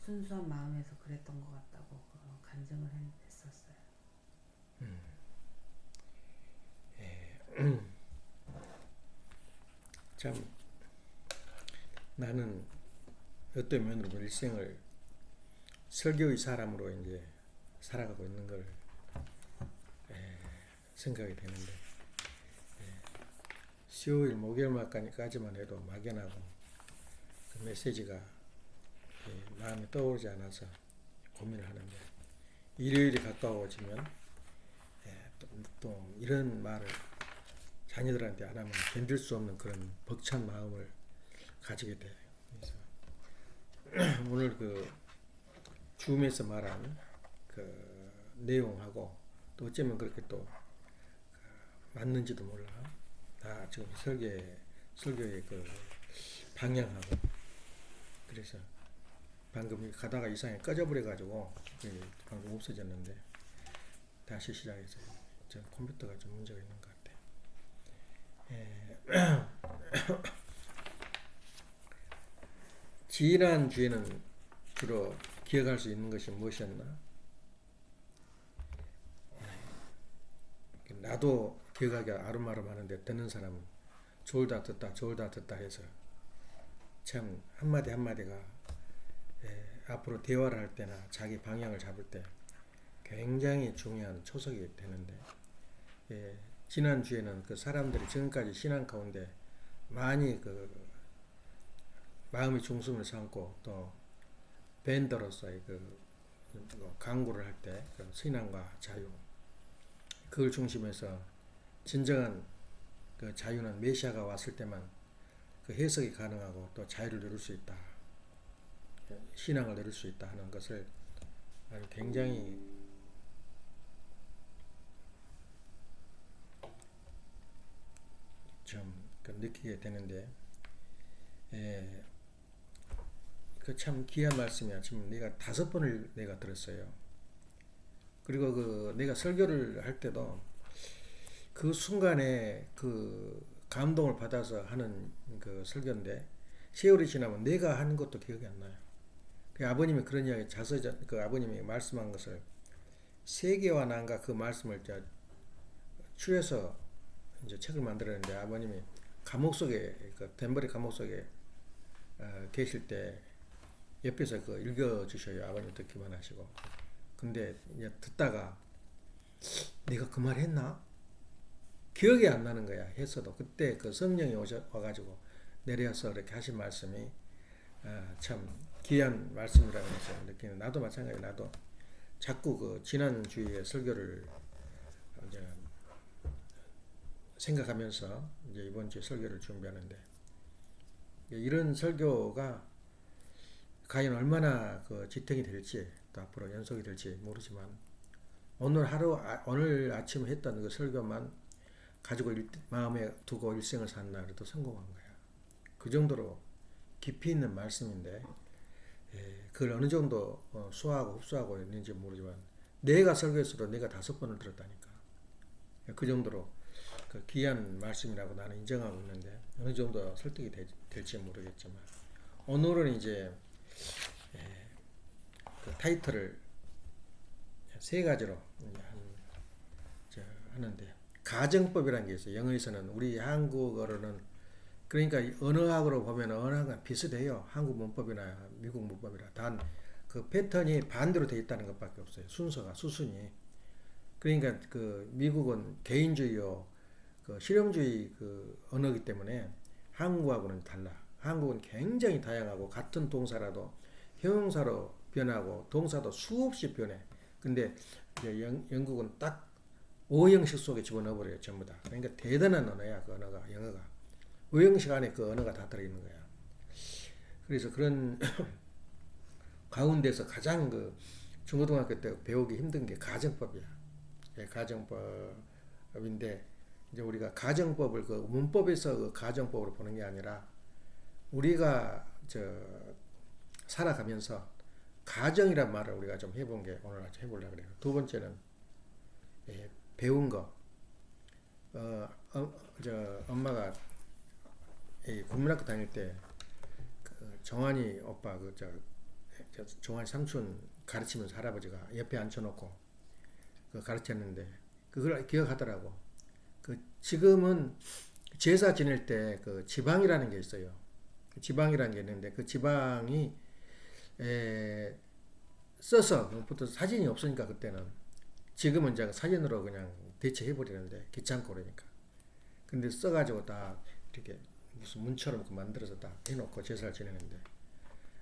순수한 마음에서 그랬던 것 같다고 간증을 했었어요. 참 나는 어떤 면으로 일생을 설교의 사람으로 이제 살아가고 있는 걸 생각이 되는데 15일 목요일까지만 해도 막연하고 그 메시지가 마음에 떠오르지 않아서 고민을 하는데 일요일이 가까워지면 또 이런 말을 자녀들한테 안 하면 견딜 수 없는 그런 벅찬 마음을 가지게 돼요. 그래서 오늘 그 줌에서 말한 그 내용하고 또 어쩌면 그렇게 또 맞는지도 몰라. 다 지금 설교의 그 방향하고 그래서 방금 가다가 이상하게 꺼져버려가지고 방금 없어졌는데 다시 시작해서 저 컴퓨터가 좀 문제가 있는 것 같아. 지난 주에는 주로 기억할 수 있는 것이 무엇이었나? 나도 기억하기 아름아름하는데 듣는 사람은 졸다 듣다 해서 참 한마디 한마디가 앞으로 대화를 할 때나 자기 방향을 잡을 때 굉장히 중요한 초석이 되는데 지난 주에는 그 사람들이 지금까지 신앙 가운데 많이 그 마음의 중심을 삼고 또 밴더로서의 그 강구를 할 때 그 신앙과 자유 그걸 중심해서 진정한 그 자유는 메시아가 왔을 때만 그 해석이 가능하고 또 자유를 누릴 수 있다. 신앙을 누릴 수 있다 하는 것을 굉장히 좀 느끼게 되는데 그 참 귀한 말씀이야. 지금 내가 5번을 내가 들었어요. 그리고 그 내가 설교를 할 때도 그 순간에 그 감동을 받아서 하는 그 설교인데 세월이 지나면 내가 하는 것도 기억이 안 나요. 그 아버님이 그런 이야기 그 아버님이 말씀한 것을 세계와 난가 그 말씀을 추해서 이제 책을 만들었는데 아버님이 감옥 속에 그 덴버리 감옥 속에 계실 때 옆에서 그 읽어주셔요. 아버님 듣기만 하시고. 근데 이제 듣다가 내가 그 말 했나? 기억이 안 나는 거야. 했어도 그때 그 성령이 와가지고 내려서 이렇게 하신 말씀이 참 귀한 말씀이라는 것을 느끼는. 나도 마찬가지. 나도 자꾸 그 지난 주에 설교를 이제 생각하면서 이제 이번 주에 설교를 준비하는데 이런 설교가 과연 얼마나 그 지탱이 될지 또 앞으로 연속이 될지 모르지만 오늘 아침 했던 그 설교만 가지고 마음에 두고 일생을 산다 그래도 성공한 거야. 그 정도로 깊이 있는 말씀인데 그걸 어느 정도 수하고 흡수하고 있는지 모르지만 내가 설교했어도 내가 5번을 들었다니까. 그 정도로 그 귀한 말씀이라고 나는 인정하고 있는데 어느 정도 설득이 될지 모르겠지만 오늘은 이제 그 타이틀을 3가지로 하는데 가정법이라는 게 있어요. 영어에서는 우리 한국어로는 그러니까 언어학으로 보면 언어가 비슷해요. 한국 문법이나 미국 문법이나 단 그 패턴이 반대로 돼 있다는 것밖에 없어요. 순서가 수순이. 그러니까 그 미국은 개인주의요, 그 실용주의 그 언어이기 때문에 한국하고는 달라. 한국은 굉장히 다양하고 같은 동사라도 형용사로 변하고 동사도 수없이 변해. 근데 이제 영국은 딱 5형식 속에 집어넣어버려요. 전부 다. 그러니까 대단한 언어야. 그 언어가 영어가. 5형식 안에 그 언어가 다 들어있는 거야. 그래서 그런 가운데서 가장 그 중고등학교 때 배우기 힘든 게 가정법이야. 가정법인데 이제 우리가 가정법을 그 문법에서 그 가정법으로 보는 게 아니라 우리가 살아가면서 가정이란 말을 우리가 좀 해본 게 오늘 아침 해보려고 그래요. 2번째는 배운 거. 엄마가 국민학교 다닐 때 그 정한이 오빠 종환 삼촌 가르치면서 할아버지가 옆에 앉혀놓고 그 가르쳤는데 그걸 기억하더라고. 그 지금은 제사 지낼 때 그 지방이라는 게 있어요. 지방이라는 게 있는데 그 지방이 써서 보통 사진이 없으니까 그때는 지금은 이제 사진으로 그냥 대체해 버리는데 귀찮고 그러니까. 근데 써가지고 다 이렇게 무슨 문처럼 만들어서 다 해놓고 제사를 지내는데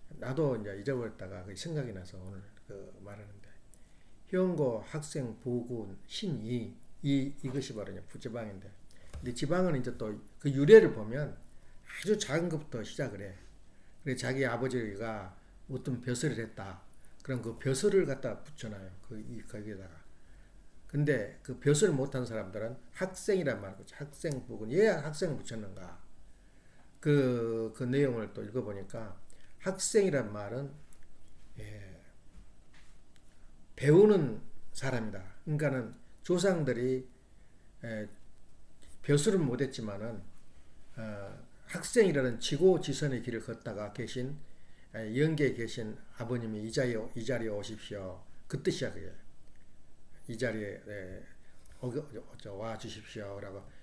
나도 이제 잊어버렸다가 그 생각이 나서 오늘 그 말하는데 현고 학생 보군 신이 이것이 바로 이제 부지방인데 근데 지방은 이제 또 그 유래를 보면 아주 작은 것부터 시작을 해. 그래 자기 아버지가 어떤 벼슬을 했다. 그럼 그 벼슬을 갖다 붙여놔요. 거기에다가. 근데 그 벼슬을 못한 사람들은 학생이란 말을 붙여. 학생 부분 왜 학생을 붙였는가? 그 내용을 또 읽어보니까 학생이란 말은 배우는 사람이다. 그러니까는 조상들이 벼슬은 못했지만은 학생이라는 지고지선의 길을 걷다가 계신 영계에 계신 아버님이 이 자리에 오십시오. 그 뜻이야 그게. 이 자리에 와 주십시오라고.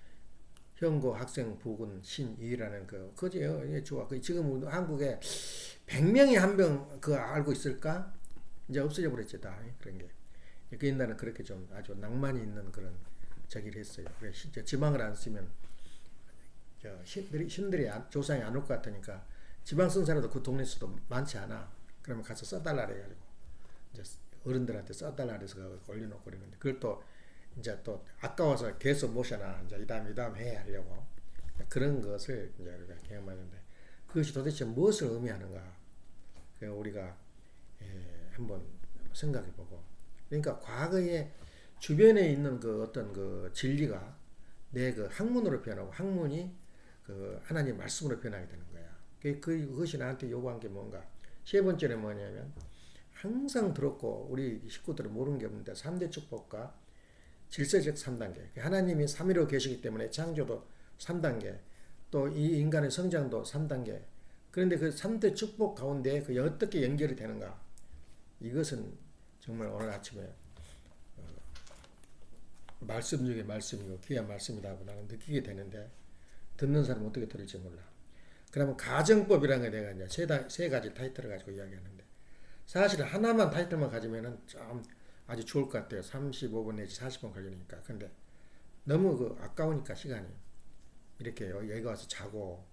현고 학생 부군 신이라는 그거지요. 이게 좋아. 지금 한국에 100명이 한 명 그거 알고 있을까? 이제 없어져 버렸지 다 그런 게. 그 옛날은 그렇게 좀 아주 낭만이 있는 그런 저기를 했어요. 그래 지방을 안 쓰면 신들이 조상이 안 올 것 같으니까 지방 쓴 사람도 그 동네에서도 많지 않아. 그러면 가서 써달라 그래가지고 이제 어른들한테 써달라 그래서 올려놓고 그러는데 그걸 또 이제 또 아까워서 계속 모셔놔. 이제 이 다음 해 하려고 그런 것을 이제 우리가 경험하는데 그것이 도대체 무엇을 의미하는가? 우리가 한번 생각해보고 그러니까 과거에 주변에 있는 그 어떤 그 진리가 내 그 학문으로 변하고 학문이 그 하나님 말씀으로 변하게 되는 거야. 그것이 나한테 요구한 게 뭔가? 세 번째는 뭐냐면 항상 들었고 우리 식구들은 모르는 게 없는데 3대 축복과 질서적 3단계. 하나님이 3위로 계시기 때문에 창조도 3단계. 또 이 인간의 성장도 3단계. 그런데 그 3대 축복 가운데 그 어떻게 연결이 되는가? 이것은 정말 오늘 아침에 말씀 중에 말씀이고 귀한 말씀이라고 나는 느끼게 되는데 듣는 사람은 어떻게 들을지 몰라. 그러면 가정법이라는 게 내가 이제 세 가지 타이틀을 가지고 이야기하는데 사실 하나만 타이틀만 가지면은 좀 아주 좋을 것 같아요. 35분 내지 40분 걸리니까. 근데 너무 그 아까우니까 시간이 이렇게 여기 와서 자고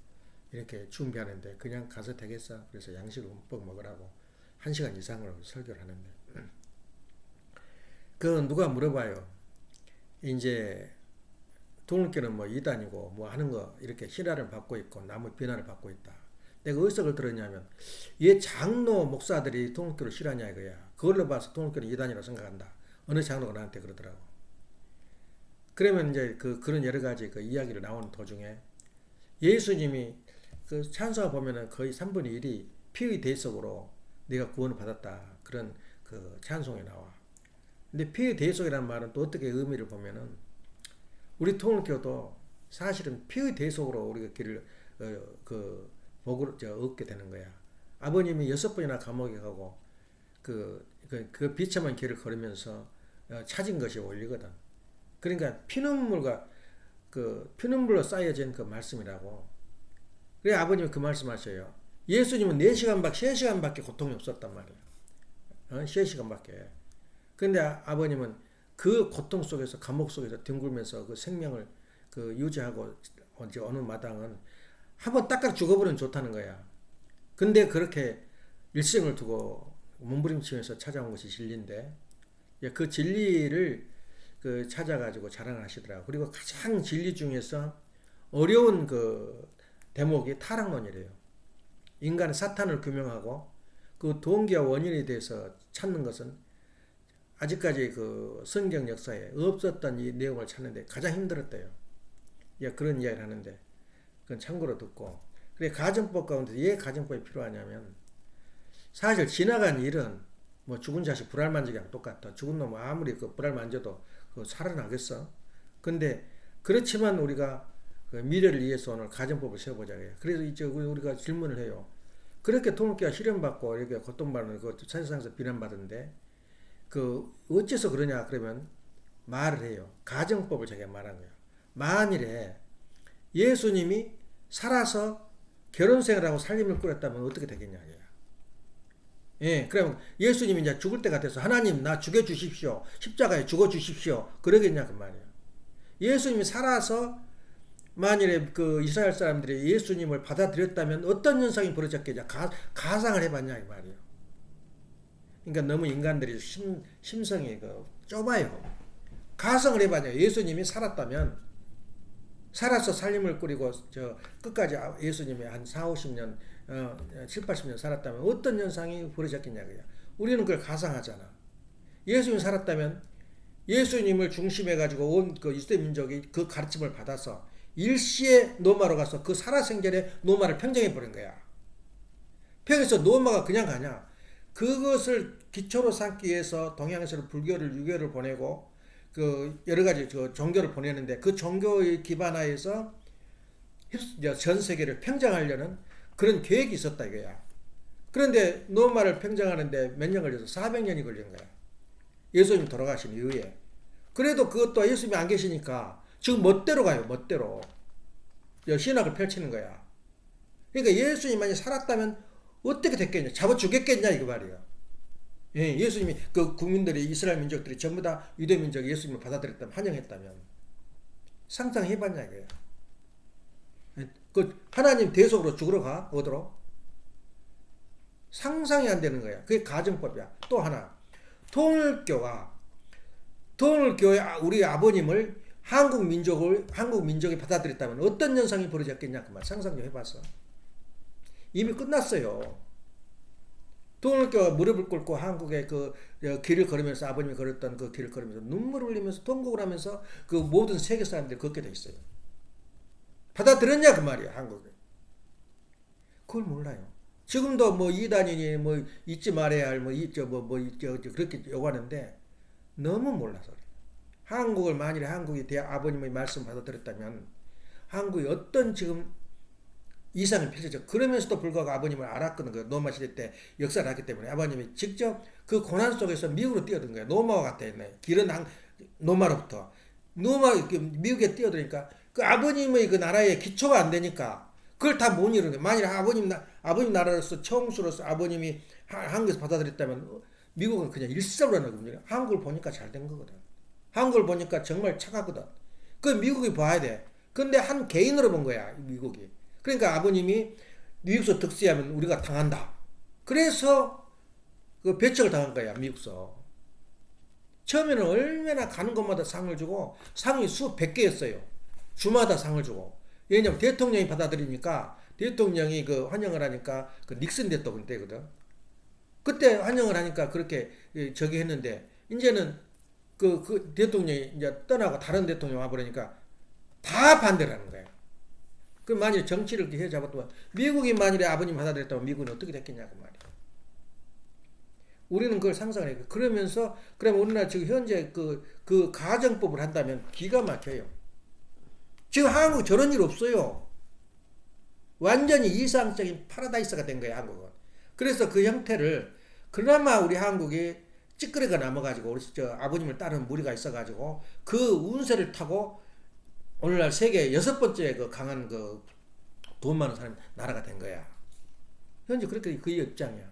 이렇게 준비하는데 그냥 가서 되겠어. 그래서 양식을 흠뻑 먹으라고 1시간 이상으로 설교를 하는데 그 누가 물어봐요. 이제 동물교는 뭐 이단이고 뭐 하는 거 이렇게 신화를 받고 있고 나무 비난을 받고 있다. 내가 어디서 그걸 들었냐면 얘 장로 목사들이 동물교를 싫어하냐 이거야. 그걸로 봐서 동물교는 이단이라고 생각한다. 어느 장로가 나한테 그러더라고. 그러면 이제 그런 여러 가지 그 이야기를 나오는 도중에 예수님이 그 찬송을 보면은 거의 3분의 1이 피의 대속으로 네가 구원을 받았다. 그런 그 찬송이 나와. 근데 피의 대속이라는 말은 또 어떻게 의미를 보면은 우리 통일교도 사실은 피의 대속으로 우리가 길을 그 복을 얻게 되는 거야. 아버님이 6번이나 감옥에 가고 그 비참한 길을 걸으면서 찾은 것이 원리거든. 그러니까 피눈물로 쌓여진 그 말씀이라고. 그래 아버님이 그 말씀하셔요. 예수님은 3시간밖에 고통이 없었단 말이야. 3시간밖에. 근데 아버님은 그 고통 속에서 감옥 속에서 뒹굴면서 그 생명을 그 유지하고 이제 어느 마당은 한번 딱딱 죽어버리면 좋다는 거야. 근데 그렇게 일생을 두고 몸부림치면서 찾아온 것이 진리인데 그 진리를 그 찾아가지고 자랑을 하시더라고. 그리고 가장 진리 중에서 어려운 그 대목이 타락론이래요. 인간의 사탄을 규명하고 그 동기와 원인에 대해서 찾는 것은 아직까지 그 성경 역사에 없었던 이 내용을 찾는데 가장 힘들었대요. 그런 이야기를 하는데 그건 참고로 듣고 그래 가정법 가운데 왜 가정법이 필요하냐면 사실 지나간 일은 뭐 죽은 자식 불알 만지기랑 똑같다. 죽은 놈 아무리 그 불알 만져도 그 살아나겠어. 근데 그렇지만 우리가 그 미래를 위해서 오늘 가정법을 세워보자. 그래서 이제 우리가 질문을 해요. 그렇게 통일교가 시련받고 이렇게 고통받는 그 세상에서 비난받는데 그 어째서 그러냐 그러면 말을 해요. 가정법을 자기가 말한 거예요. 만일에 예수님이 살아서 결혼생활하고 살림을 꾸렸다면 어떻게 되겠냐. 예, 그럼 예수님이 이제 죽을 때가 돼서 하나님 나 죽여주십시오. 십자가에 죽어주십시오. 그러겠냐 그 말이에요. 예수님이 살아서 만일에 그 이스라엘 사람들이 예수님을 받아들였다면 어떤 현상이 벌어졌겠냐. 가상을 해봤냐 이 말이에요. 그러니까 너무 인간들이 심성이 좁아요. 가상을 해봤냐. 예수님이 살아서 살림을 꾸리고 끝까지 예수님이 한 4, 50년 7, 80년 살았다면 어떤 현상이 벌어졌겠냐고요. 우리는 그걸 가상하잖아. 예수님이 살았다면 예수님을 중심해 가지고 온 그 이스라엘 민족이 그 가르침을 받아서 일시에 노마로 가서 그 살아생전에 노마를 평정해 버린 거야. 평에서 노마가 그냥 가냐? 그것을 기초로 삼기 위해서 동양에서는 불교를 유교를 보내고 그 여러 가지 그 종교를 보내는데 그 종교의 기반하에서 전 세계를 평정하려는 그런 계획이 있었다 이거야. 그런데 노마를 평정하는데 몇 년 걸려서 400년이 걸린 거야. 예수님 돌아가신 이후에. 그래도 그것도 예수님이 안 계시니까 지금 멋대로 가요. 멋대로. 신학을 펼치는 거야. 그러니까 예수님만이 살았다면 어떻게 됐겠냐. 잡아 죽였겠냐 이거 말이야. 예, 예수님이 그 국민들이 이스라엘 민족들이 전부 다 유대 민족이 예수님을 받아들였다면 환영했다면 상상해봤냐 이거야. 그 하나님 대속으로 죽으러 가 어디로? 상상이 안 되는 거야. 그게 가정법이야. 또 하나 통일교의 우리 아버님을 한국 민족이 받아들였다면 어떤 현상이 벌어졌겠냐 그 말 상상 좀 해봤어. 이미 끝났어요. 통일교가 무릎을 꿇고 한국의 그 길을 걸으면서 아버님이 걸었던 그 길을 걸으면서 눈물을 흘리면서 통곡을 하면서 그 모든 세계 사람들이 걷게 돼 있어요. 받아들였냐 그 말이야 한국에. 그걸 몰라요. 지금도 뭐 이단이니 뭐 잊지 말아야 할 그렇게 요구하는데 너무 몰라서 그래. 한국을 만일에 한국이 아버님의 말씀 받아들였다면 한국이 어떤 지금 이상이 펼쳐져. 그러면서도 불구하고 아버님을 알았거든. 그 노마 시대 때 역사를 했기 때문에 아버님이 직접 그 고난 속에서 미국으로 뛰어든 거야. 노마와 같아 있네. 길은 노마로부터 미국에 뛰어드니까 그 아버님의 그 나라에 기초가 안 되니까 그걸 다 못 이루는 거야. 만일 아버님 나라로서 처음으로서 아버님이 한국에서 받아들였다면 미국은 그냥 일사로 하는 거거든요. 한국을 보니까 잘 된 거거든. 한국을 보니까 정말 착하거든. 그 미국이 봐야 돼. 근데 한 개인으로 본 거야 미국이. 그러니까 아버님이 미국서 득세하면 우리가 당한다. 그래서 그 배척을 당한 거야 미국서. 처음에는 얼마나 가는 곳마다 상을 주고 상이 수백 개였어요. 주마다 상을 주고. 왜냐면 대통령이 받아들이니까 대통령이 그 환영을 하니까 그 닉슨 대통령 때거든. 그때 환영을 하니까 그렇게 저기 했는데 이제는 그 대통령이 이제 떠나고 다른 대통령 와버리니까 다 반대를 하는 거야. 그럼 만약에 정치를 이렇게 해잡았더만 미국이 만일에 아버님 받아들였다면 미국은 어떻게 됐겠냐고 말이야. 우리는 그걸 상상을 해요. 그러면서 그러면 우리나라 지금 현재 그 가정법을 한다면 기가 막혀요. 지금 한국 저런 일 없어요. 완전히 이상적인 파라다이스가 된 거예요 한국은. 그래서 그 형태를 그나마 우리 한국이 찌끄레가 남아가지고 우리 아버님을 따르는 무리가 있어가지고 그 운세를 타고 오늘날 세계 6번째 그 강한 그 돈 많은 사람 나라가 된 거야. 현재 그렇게 그 입장이야.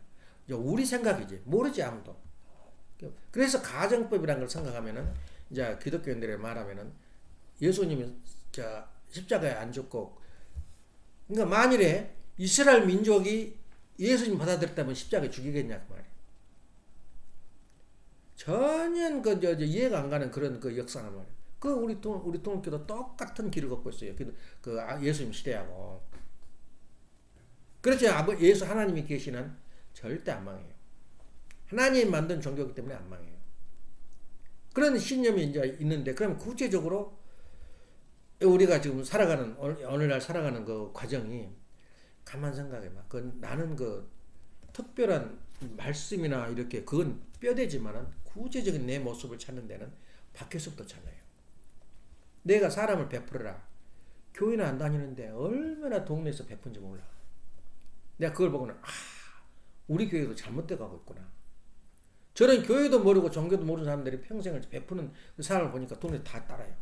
우리 생각이지 모르지 아무도. 그래서 가정법이라는 걸 생각하면은 이제 기독교인들이 말하면은 예수님이 십자가에 안 죽고 그러니까 만일에 이스라엘 민족이 예수님 받아들였다면 십자가에 죽이겠냐 그 말이야. 전혀 이해가 안 가는 그런 그 역사란 말이야. 우리 통일교도 똑같은 길을 걷고 있어요. 예수님 시대하고. 그렇지 예수 하나님이 계시는 절대 안 망해요. 하나님 만든 종교이기 때문에 안 망해요. 그런 신념이 이제 있는데 그럼 구체적으로 우리가 지금 오늘날 살아가는 그 과정이 가만 생각해봐. 나는 특별한 말씀이나 이렇게 그건 뼈대지만은 구체적인 내 모습을 찾는 데는 밖에서부터 찾아요. 내가 사람을 베풀어라. 교회는 안 다니는데 얼마나 동네에서 베푼지 몰라. 내가 그걸 보고는 우리 교회도 잘못돼 가고 있구나. 저런 교회도 모르고 종교도 모르는 사람들이 평생을 베푸는 그 사람을 보니까 돈을 다 따라요.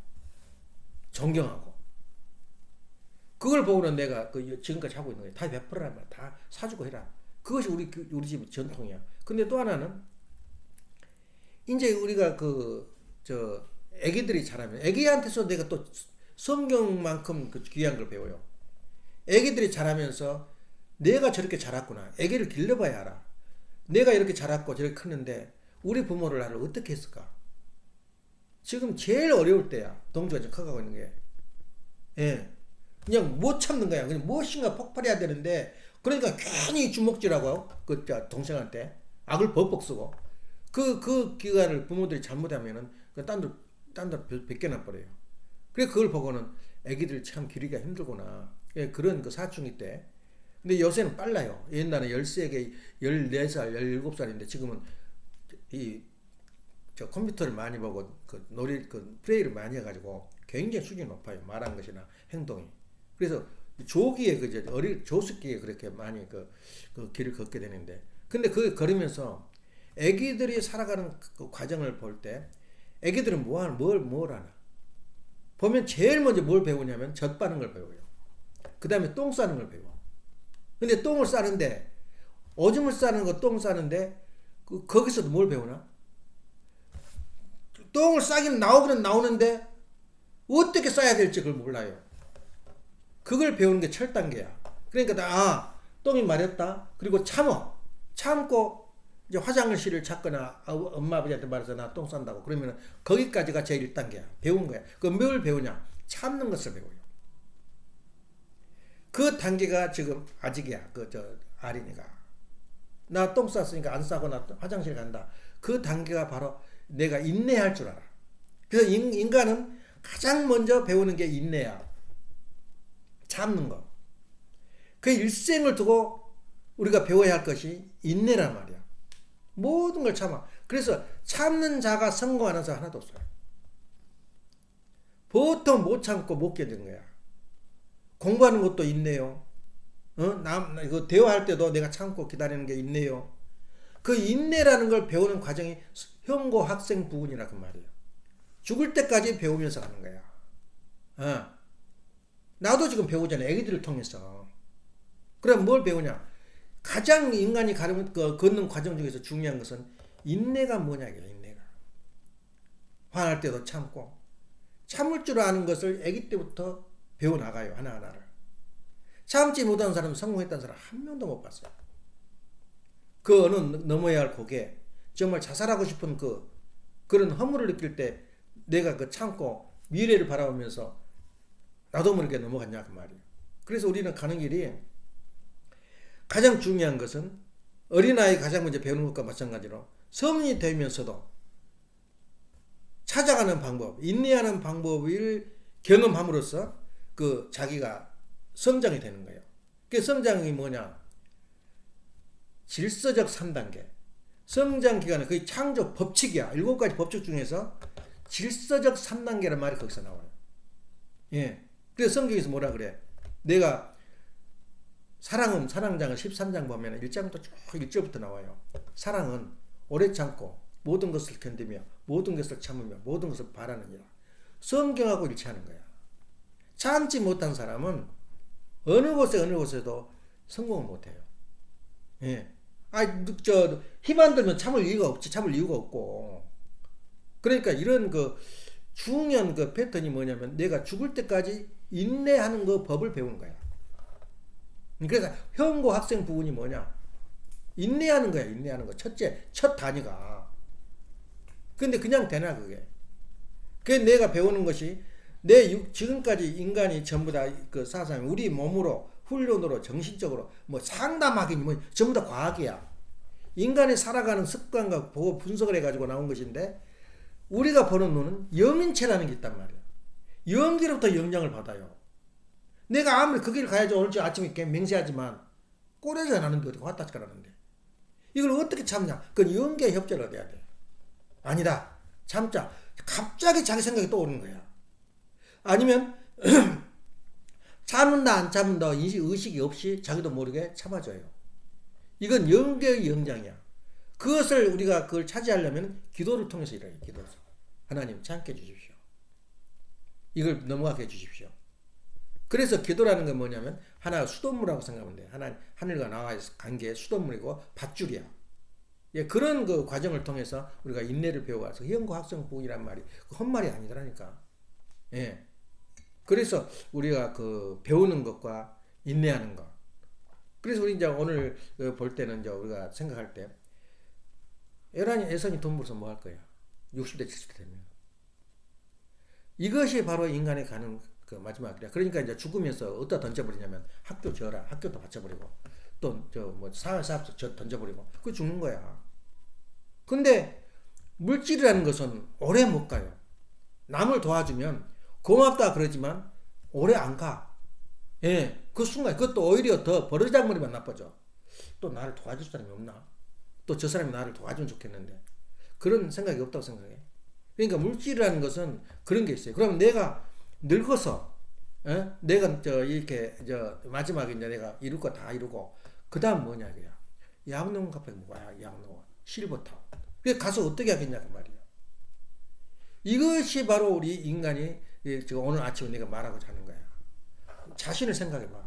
존경하고. 그걸 보고는 내가 지금까지 하고 있는 거야. 다 베풀어라 말이야. 다 사주고 해라. 그것이 우리 집 전통이야. 근데 또 하나는 이제 우리가 애기들이 자라면 애기한테서 내가 또 성경만큼 귀한 걸 배워요. 애기들이 자라면서 내가 저렇게 자랐구나. 애기를 길러봐야 알아. 내가 이렇게 자랐고 저렇게 컸는데 우리 부모를 나를 어떻게 했을까? 지금 제일 어려울 때야. 동주가 지금 커가고 있는 게. 예. 그냥 못 참는 거야. 그냥 무엇인가 폭발해야 되는데 그러니까 괜히 주먹질하고 동생한테 악을 벅벅 쓰고 그 기간을 부모들이 잘못하면은 딴 데 베껴놔 버려요. 그래 그걸 보고는 애기들 참 기르기가 힘들구나. 예, 그런 사춘기 때. 근데 요새는 빨라요. 옛날에 13개, 14살, 17살인데 지금은 저 컴퓨터를 많이 보고 플레이를 많이 해가지고 굉장히 수준이 높아요. 말한 것이나 행동이. 그래서 조기에 조숙기에 그렇게 많이 그 길을 걷게 되는데, 근데 그 걸으면서 애기들이 살아가는 그 과정을 볼 때, 애기들은 뭘 하나? 보면 제일 먼저 뭘 배우냐면 젖 빠는 걸 배워요. 그 다음에 똥 싸는 걸 배워. 근데 똥을 싸는데, 오줌을 싸는 거 똥 싸는데, 거기서도 뭘 배우나? 똥을 싸긴 나오기는 나오는데, 어떻게 싸야 될지 그걸 몰라요. 그걸 배우는 게 첫 단계야. 그러니까 똥이 마렵다. 그리고 참고 이제 화장실을 찾거나 엄마 아버지한테 말해서 나 똥 싼다고 그러면 거기까지가 제일 1단계야. 배운 거야. 그 뭘 배우냐? 참는 것을 배워요. 그 단계가 지금 아직이야. 아린이가 나 똥 쌌으니까 안 싸고 나 화장실 간다. 그 단계가 바로 내가 인내할 줄 알아. 그래서 인간은 가장 먼저 배우는 게 인내야. 참는 거. 그 일생을 두고 우리가 배워야 할 것이 인내란 말이야. 모든 걸 참아. 그래서 참는 자가 성공하는 자 하나도 없어요. 보통 못 참고 못 견디는 거야. 공부하는 것도 인내요. 이거 대화할 때도 내가 참고 기다리는 게 인내요. 그 인내라는 걸 배우는 과정이 현고 학생 부분이라 그 말이에요. 죽을 때까지 배우면서 가는 거야. 나도 지금 배우잖아. 애기들을 통해서. 그럼 뭘 배우냐? 가장 인간이 걷는 과정 중에서 중요한 것은 인내가 뭐냐, 인내가. 화날 때도 참고. 참을 줄 아는 것을 애기 때부터 배워나가요, 하나하나를. 참지 못하는 사람은 성공했다는 사람 한 명도 못 봤어요. 그 어느 넘어야 할 고개, 정말 자살하고 싶은 그런 허물을 느낄 때 내가 참고 미래를 바라보면서 나도 모르게 넘어갔냐 그 말이에요. 그래서 우리는 가는 길이 가장 중요한 것은 어린아이 가장 먼저 배우는 것과 마찬가지로 성인이 되면서도 찾아가는 방법, 인내하는 방법을 경험함으로써 자기가 성장이 되는 거예요. 그 성장이 뭐냐? 질서적 3단계. 성장 기간은 거의 창조 법칙이야. 7가지 법칙 중에서 질서적 3단계라는 말이 거기서 나와요. 예. 그래서 성경에서 뭐라 그래? 내가 사랑장을 13장 보면 1장부터 쭉 1절부터 나와요. 사랑은 오래 참고 모든 것을 견디며 모든 것을 참으며 모든 것을 바라느니라. 성경하고 일치하는 거야. 참지 못한 사람은 어느 곳에도 성공을 못해요. 예. 힘 안 들면 참을 이유가 없지. 참을 이유가 없고. 그러니까 이런 중요한 패턴이 뭐냐면 내가 죽을 때까지 인내하는 법을 배우는 거야. 그래서 현고 학생 부분이 뭐냐? 인내하는 거야, 인내하는 거. 첫 단위가. 근데 그냥 되나, 그게? 그게 내가 배우는 것이 지금까지 인간이 전부 다 사상이 우리 몸으로, 훈련으로, 정신적으로, 상담하긴 전부 다 과학이야. 인간이 살아가는 습관과 보고 분석을 해가지고 나온 것인데, 우리가 보는 눈은 영인체라는 게 있단 말이야. 영기로부터 영향을 받아요. 내가 아무리 그 길 가야지 오늘 아침에 맹세하지만 꼬레져 나는데 어떻게 왔다 가라는데 이걸 어떻게 참냐? 그건 영계의 협조를 얻어야 돼. 아니다. 참자. 갑자기 자기 생각이 떠오르는 거야. 아니면 참는다 안 참는다 의식이 없이 자기도 모르게 참아줘요. 이건 영계의 영장이야. 그것을 우리가 그걸 차지하려면 기도를 통해서 일어나요. 기도에서. 하나님 참게 해주십시오. 이걸 넘어가게 해주십시오. 그래서 기도라는 건 뭐냐면 하나 수돗물하고 생각하면 돼요. 하늘과 나와의 관계의 수돗물이고 밧줄이야. 예, 그런 그 과정을 통해서 우리가 인내를 배워가서 현고학성복이란 말이 헛말이 아니더라니까. 예. 그래서 우리가 그 배우는 것과 인내하는 것. 그래서 우리 이제 오늘 볼 때는 이제 우리가 생각할 때 애선이 돈 벌어서 뭐 할 거야? 60대 70대 되면. 이것이 바로 인간의 가는 그 마지막이야. 그러니까 이제 죽으면서 어디다 던져버리냐면 학교 지어라. 학교도 바쳐버리고 또 저 뭐 사회사업 저 던져버리고 그 죽는 거야. 근데 물질이라는 것은 오래 못 가요. 남을 도와주면 고맙다 그러지만 오래 안 가. 예, 그 순간 그것도 오히려 더 버르장머리만 나빠져. 또 나를 도와줄 사람이 없나? 또 저 사람이 나를 도와주면 좋겠는데 그런 생각이 없다고 생각해. 그러니까 물질이라는 것은 그런 게 있어요. 그러면 내가 늙어서 내가 이렇게 마지막에 이제 내가 이룰 거 다 이루고 그 다음 뭐냐 이거야. 야구농 카페 뭐야? 야구농 실버타운. 그래 가서 어떻게 하겠냐 그 말이야. 이것이 바로 우리 인간이 지금 오늘 아침에 내가 말하고자 하는 거야. 자신을 생각해봐.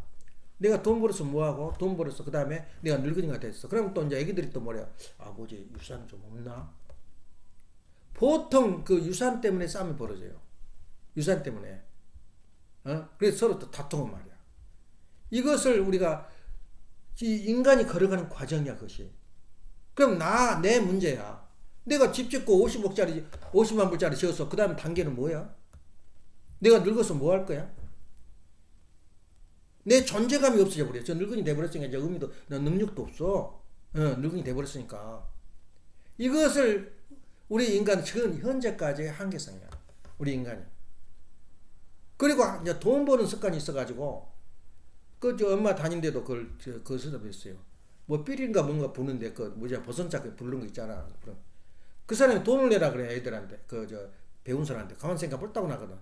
내가 돈 벌어서 뭐하고 돈 벌어서 그 다음에 내가 늙은이가 됐어. 그럼 또 이제 애기들이 또 뭐래요? 아버지 유산 좀 없나? 보통 그 유산 때문에 싸움이 벌어져요. 유산 때문에. 그래서 서로 또 다투고 말이야. 이것을 우리가 인간이 걸어가는 과정이야 그것이. 그럼 내 문제야. 내가 집 짓고 50만 불짜리 지어서 그 다음 단계는 뭐야? 내가 늙어서 뭐 할 거야? 내 존재감이 없어져 버려. 저 늙은이 돼버렸으니까 이제 의미도 능력도 없어. 늙은이 돼버렸으니까. 이것을 우리 인간 지금 현재까지의 한계성이야. 우리 인간이. 그리고 이제 돈 버는 습관이 있어가지고 저 엄마 다닌데도 그걸 쓰다했어요. 뭐 삘인가 뭔가 부는데 버선짝 부르는 거 있잖아. 그 사람이 돈을 내라 그래 애들한테 배운 사람한테 가만 생각 볼 따고 나거든.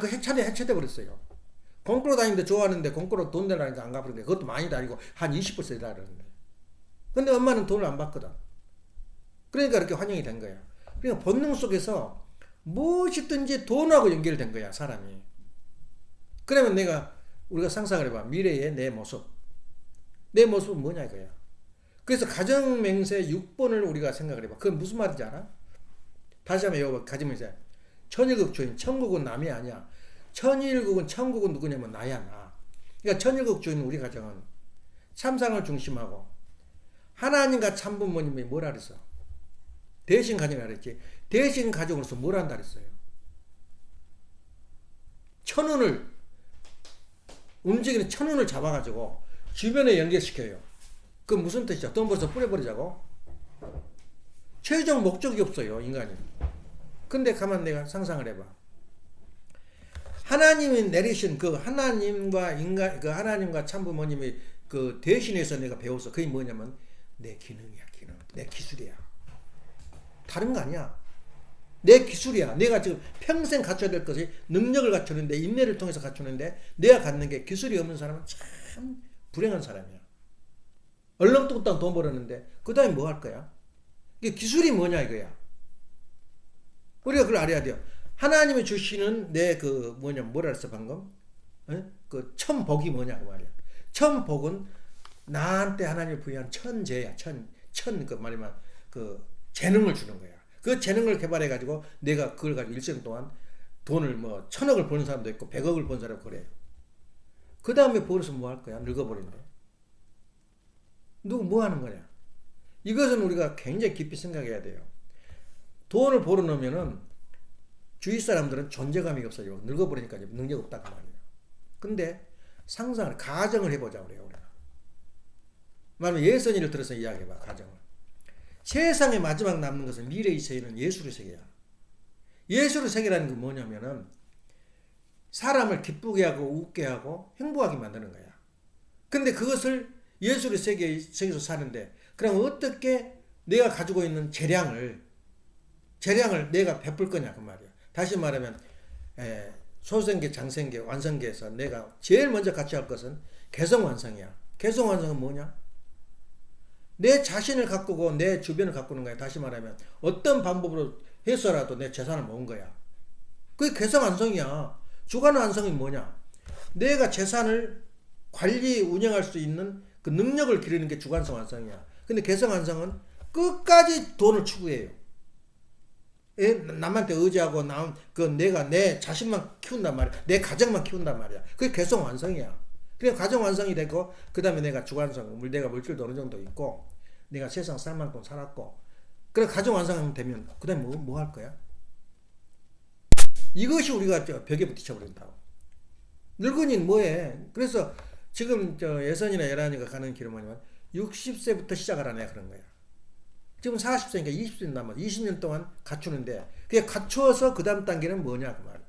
그 해체돼 버렸어요. 공꾸로 다니는데 좋아하는데 공꾸로 돈 내라니까 안 가버리는데 그것도 많이 다니고 한 20불 쓰라 그러는데. 근데 엄마는 돈을 안 받거든. 그러니까 이렇게 환영이 된 거야. 그러니까 본능 속에서 무엇이든지 돈하고 연결된 거야 사람이. 그러면 우리가 상상을 해봐. 미래의 내 모습. 내 모습은 뭐냐 이거야. 그래서 가정맹세 6번을 우리가 생각을 해봐. 그건 무슨 말인지 알아? 다시 한번 외워봐. 가정맹세. 천일국 주인. 천국은 남이 아니야. 천일국은 천국은 누구냐면 나야 나. 그러니까 천일국 주인 우리 가정은 참상을 중심하고 하나님과 참부모님이 뭐라 그랬어? 대신 가정이라 그랬지. 대신 가정으로서 뭘 한다 그랬어요? 천운을 움직이는 천운을 잡아가지고 주변에 연결시켜요. 그 무슨 뜻이야? 돈 벌어서 뿌려버리자고? 최종 목적이 없어요 인간이. 근데 가만 내가 상상을 해봐. 하나님이 내리신 그 하나님과 인간, 그 하나님과 참부모님이 그 대신해서 내가 배웠어. 그게 뭐냐면 내 기능이야, 기능. 내 기술이야. 다른 거 아니야. 내 기술이야. 내가 지금 평생 갖춰야 될 것이 능력을 갖추는데, 인내를 통해서 갖추는데, 내가 갖는 게 기술이 없는 사람은 참 불행한 사람이야. 얼렁뚱땅 돈 벌었는데, 그 다음에 뭐 할 거야? 이게 기술이 뭐냐 이거야. 우리가 그걸 알아야 돼요. 하나님이 주시는 뭐라 했어 방금? 그 천복이 뭐냐고 말이야. 천복은 나한테 하나님이 부여한 천재야. 그 말이면 그 재능을 주는 거야. 그 재능을 개발해 가지고 내가 그걸 가지고 일생 동안 돈을 뭐 1000억을 버는 사람도 있고 100억을 버는 사람도 그래. 그 다음에 벌어서 뭐 할 거야? 늙어버린대. 누구 뭐 하는 거냐? 이것은 우리가 굉장히 깊이 생각해야 돼요. 돈을 벌어놓으면은 주위 사람들은 존재감이 없어지고 늙어버리니까 이제 능력 없다 그 말이에요. 근데 상상을 가정을 해보자 그래요 우리가. 말하면 예선이를 들어서 이야기해봐 가정을. 세상에 마지막 남는 것은 미래의 세계는 예술의 세계야. 예술의 세계라는 게 뭐냐면은 사람을 기쁘게 하고 웃게 하고 행복하게 만드는 거야. 근데 그것을 예술의 세계에서 사는데 그럼 어떻게 내가 가지고 있는 재량을 내가 베풀 거냐 그 말이야. 다시 말하면 소생계, 장생계, 완성계에서 내가 제일 먼저 같이 할 것은 개성완성이야. 개성완성은 뭐냐? 내 자신을 가꾸고 내 주변을 가꾸는 거야. 다시 말하면 어떤 방법으로 해서라도 내 재산을 모은 거야. 그게 개성완성이야. 주관완성이 뭐냐? 내가 재산을 관리, 운영할 수 있는 그 능력을 기르는 게 주관성 완성이야. 근데 개성완성은 끝까지 돈을 추구해요. 남한테 의지하고 내가 내 자신만 키운단 말이야. 내 가정만 키운단 말이야. 그게 개성 완성이야. 그냥 가정 완성이 되고 그 다음에 내가 주관성, 내가 물질도 어느 정도 있고 내가 세상 살 만큼 살았고 그래 가정 완성되면 그 다음에 뭐 할 거야? 이것이 우리가 벽에 부딪혀버린다고. 늙은이는 뭐해? 그래서 지금 예선이나 예란이가 가는 길은 뭐냐면 60세부터 시작을 하네 그런 거야. 지금 40세니까 20년 남았어. 20년 동안 갖추는데 그게 갖추어서 그 다음 단계는 뭐냐 그 말이야.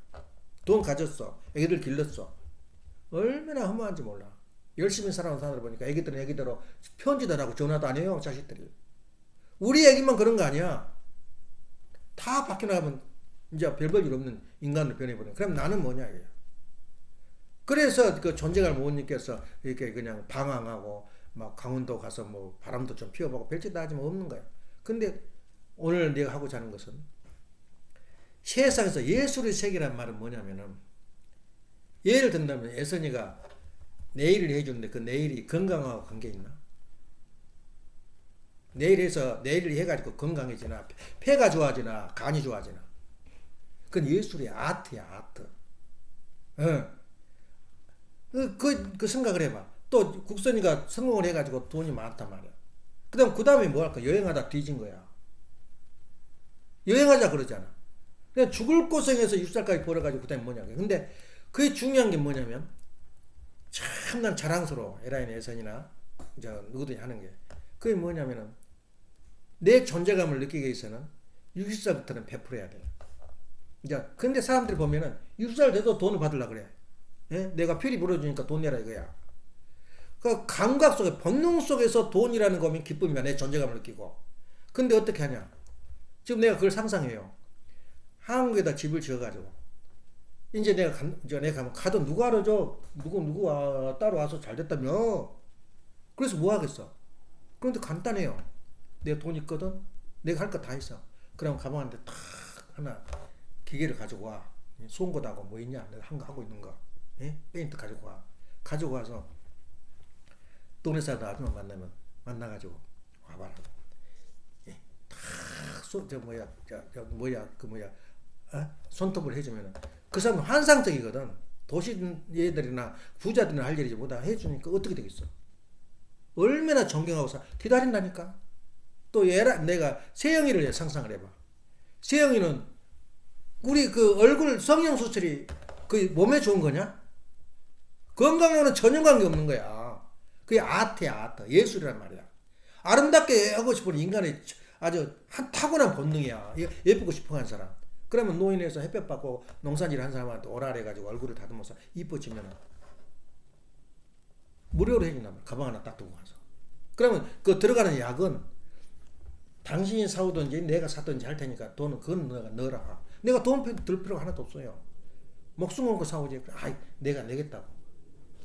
돈 가졌어. 애기들 길렀어. 얼마나 허무한지 몰라. 열심히 살아온 사람들 보니까 애기들은 애기대로 편지도 하고 전화도 안 해요 자식들이. 우리 애기만 그런 거 아니야. 다 밖에 나가면 이제 별 볼 일 없는 인간으로 변해버려. 그럼 나는 뭐냐 이게. 그래서 그 존재감 모님께서 이렇게 그냥 방황하고 막 강원도 가서 뭐 바람도 좀 피워보고 별짓 다 하지만 없는 거야. 근데 오늘 내가 하고자 하는 것은 세상에서 예술의 세계란 말은 뭐냐면은 예를 든다면 예선이가 네일을 해주는데 그 네일이 건강하고 관계 있나? 네일을 해가지고 건강해지나 폐가 좋아지나 간이 좋아지나? 그건 예술이야. 아트야 아트. 그 생각을 해봐. 또 국선이가 성공을 해가지고 돈이 많단 말이야. 그 다음에 뭐 할까? 여행하다 뒤진 거야. 여행하자 그러잖아. 그냥 죽을 고생해서 60살까지 벌어가지고 그 다음에 뭐냐. 근데 그게 중요한 게 뭐냐면 참 난 자랑스러워. 에라인 예선이나 누구든지 하는 게. 그게 뭐냐면은 내 존재감을 느끼기 위해서는 60살부터는 베풀어야 돼. 근데 사람들이 보면은 60살 돼도 돈을 받으려고 그래. 예? 내가 필히 물어주니까 돈 내라 이거야. 그 감각 속에 본능 속에서 돈이라는 거면 기쁨이야. 내 존재감을 느끼고. 근데 어떻게 하냐? 지금 내가 그걸 상상해요. 한국에다 집을 지어가지고 이제 내가 가면 가도 누가 알아줘? 누구 따로 와서 잘 됐다며? 그래서 뭐 하겠어? 그런데 간단해요. 내가 돈 있거든. 내가 할 거 다 있어. 그럼 가방한테 탁 하나 기계를 가지고 와. 송곳하고 뭐 있냐? 내가 한 거 하고 있는 거. 예? 페인트 가지고 와. 가지고 와서 동네 사람 아줌마 만나가지고 와봐라. 예. 손톱을 해주면은 그 사람은 환상적이거든. 도시 애들이나 부자들이나 할 일이지 보다 해주니까 어떻게 되겠어? 얼마나 존경하고 기다린다니까. 또 내가 세영이를 상상을 해봐. 세영이는 우리 그 얼굴 성형 수술이 그 몸에 좋은 거냐? 건강하고는 전혀 관계 없는 거야. 그게 아트야 아트. 예술이란 말이야. 아름답게 하고 싶은 인간의 아주 타고난 본능이야. 예쁘고 싶어 하는 사람. 그러면 노인에서 햇볕 받고 농사질 한 사람한테 오라래가지고 얼굴을 다듬어서 이뻐지면 무료로 해준단 말이야. 가방 하나 딱 두고 가서. 그러면 그 들어가는 약은 당신이 사오든지 내가 사든지 할 테니까 돈은 그건 너가 넣어라. 내가 돈 들 필요가 하나도 없어요. 목숨 걸고 사오지. 내가 내겠다고.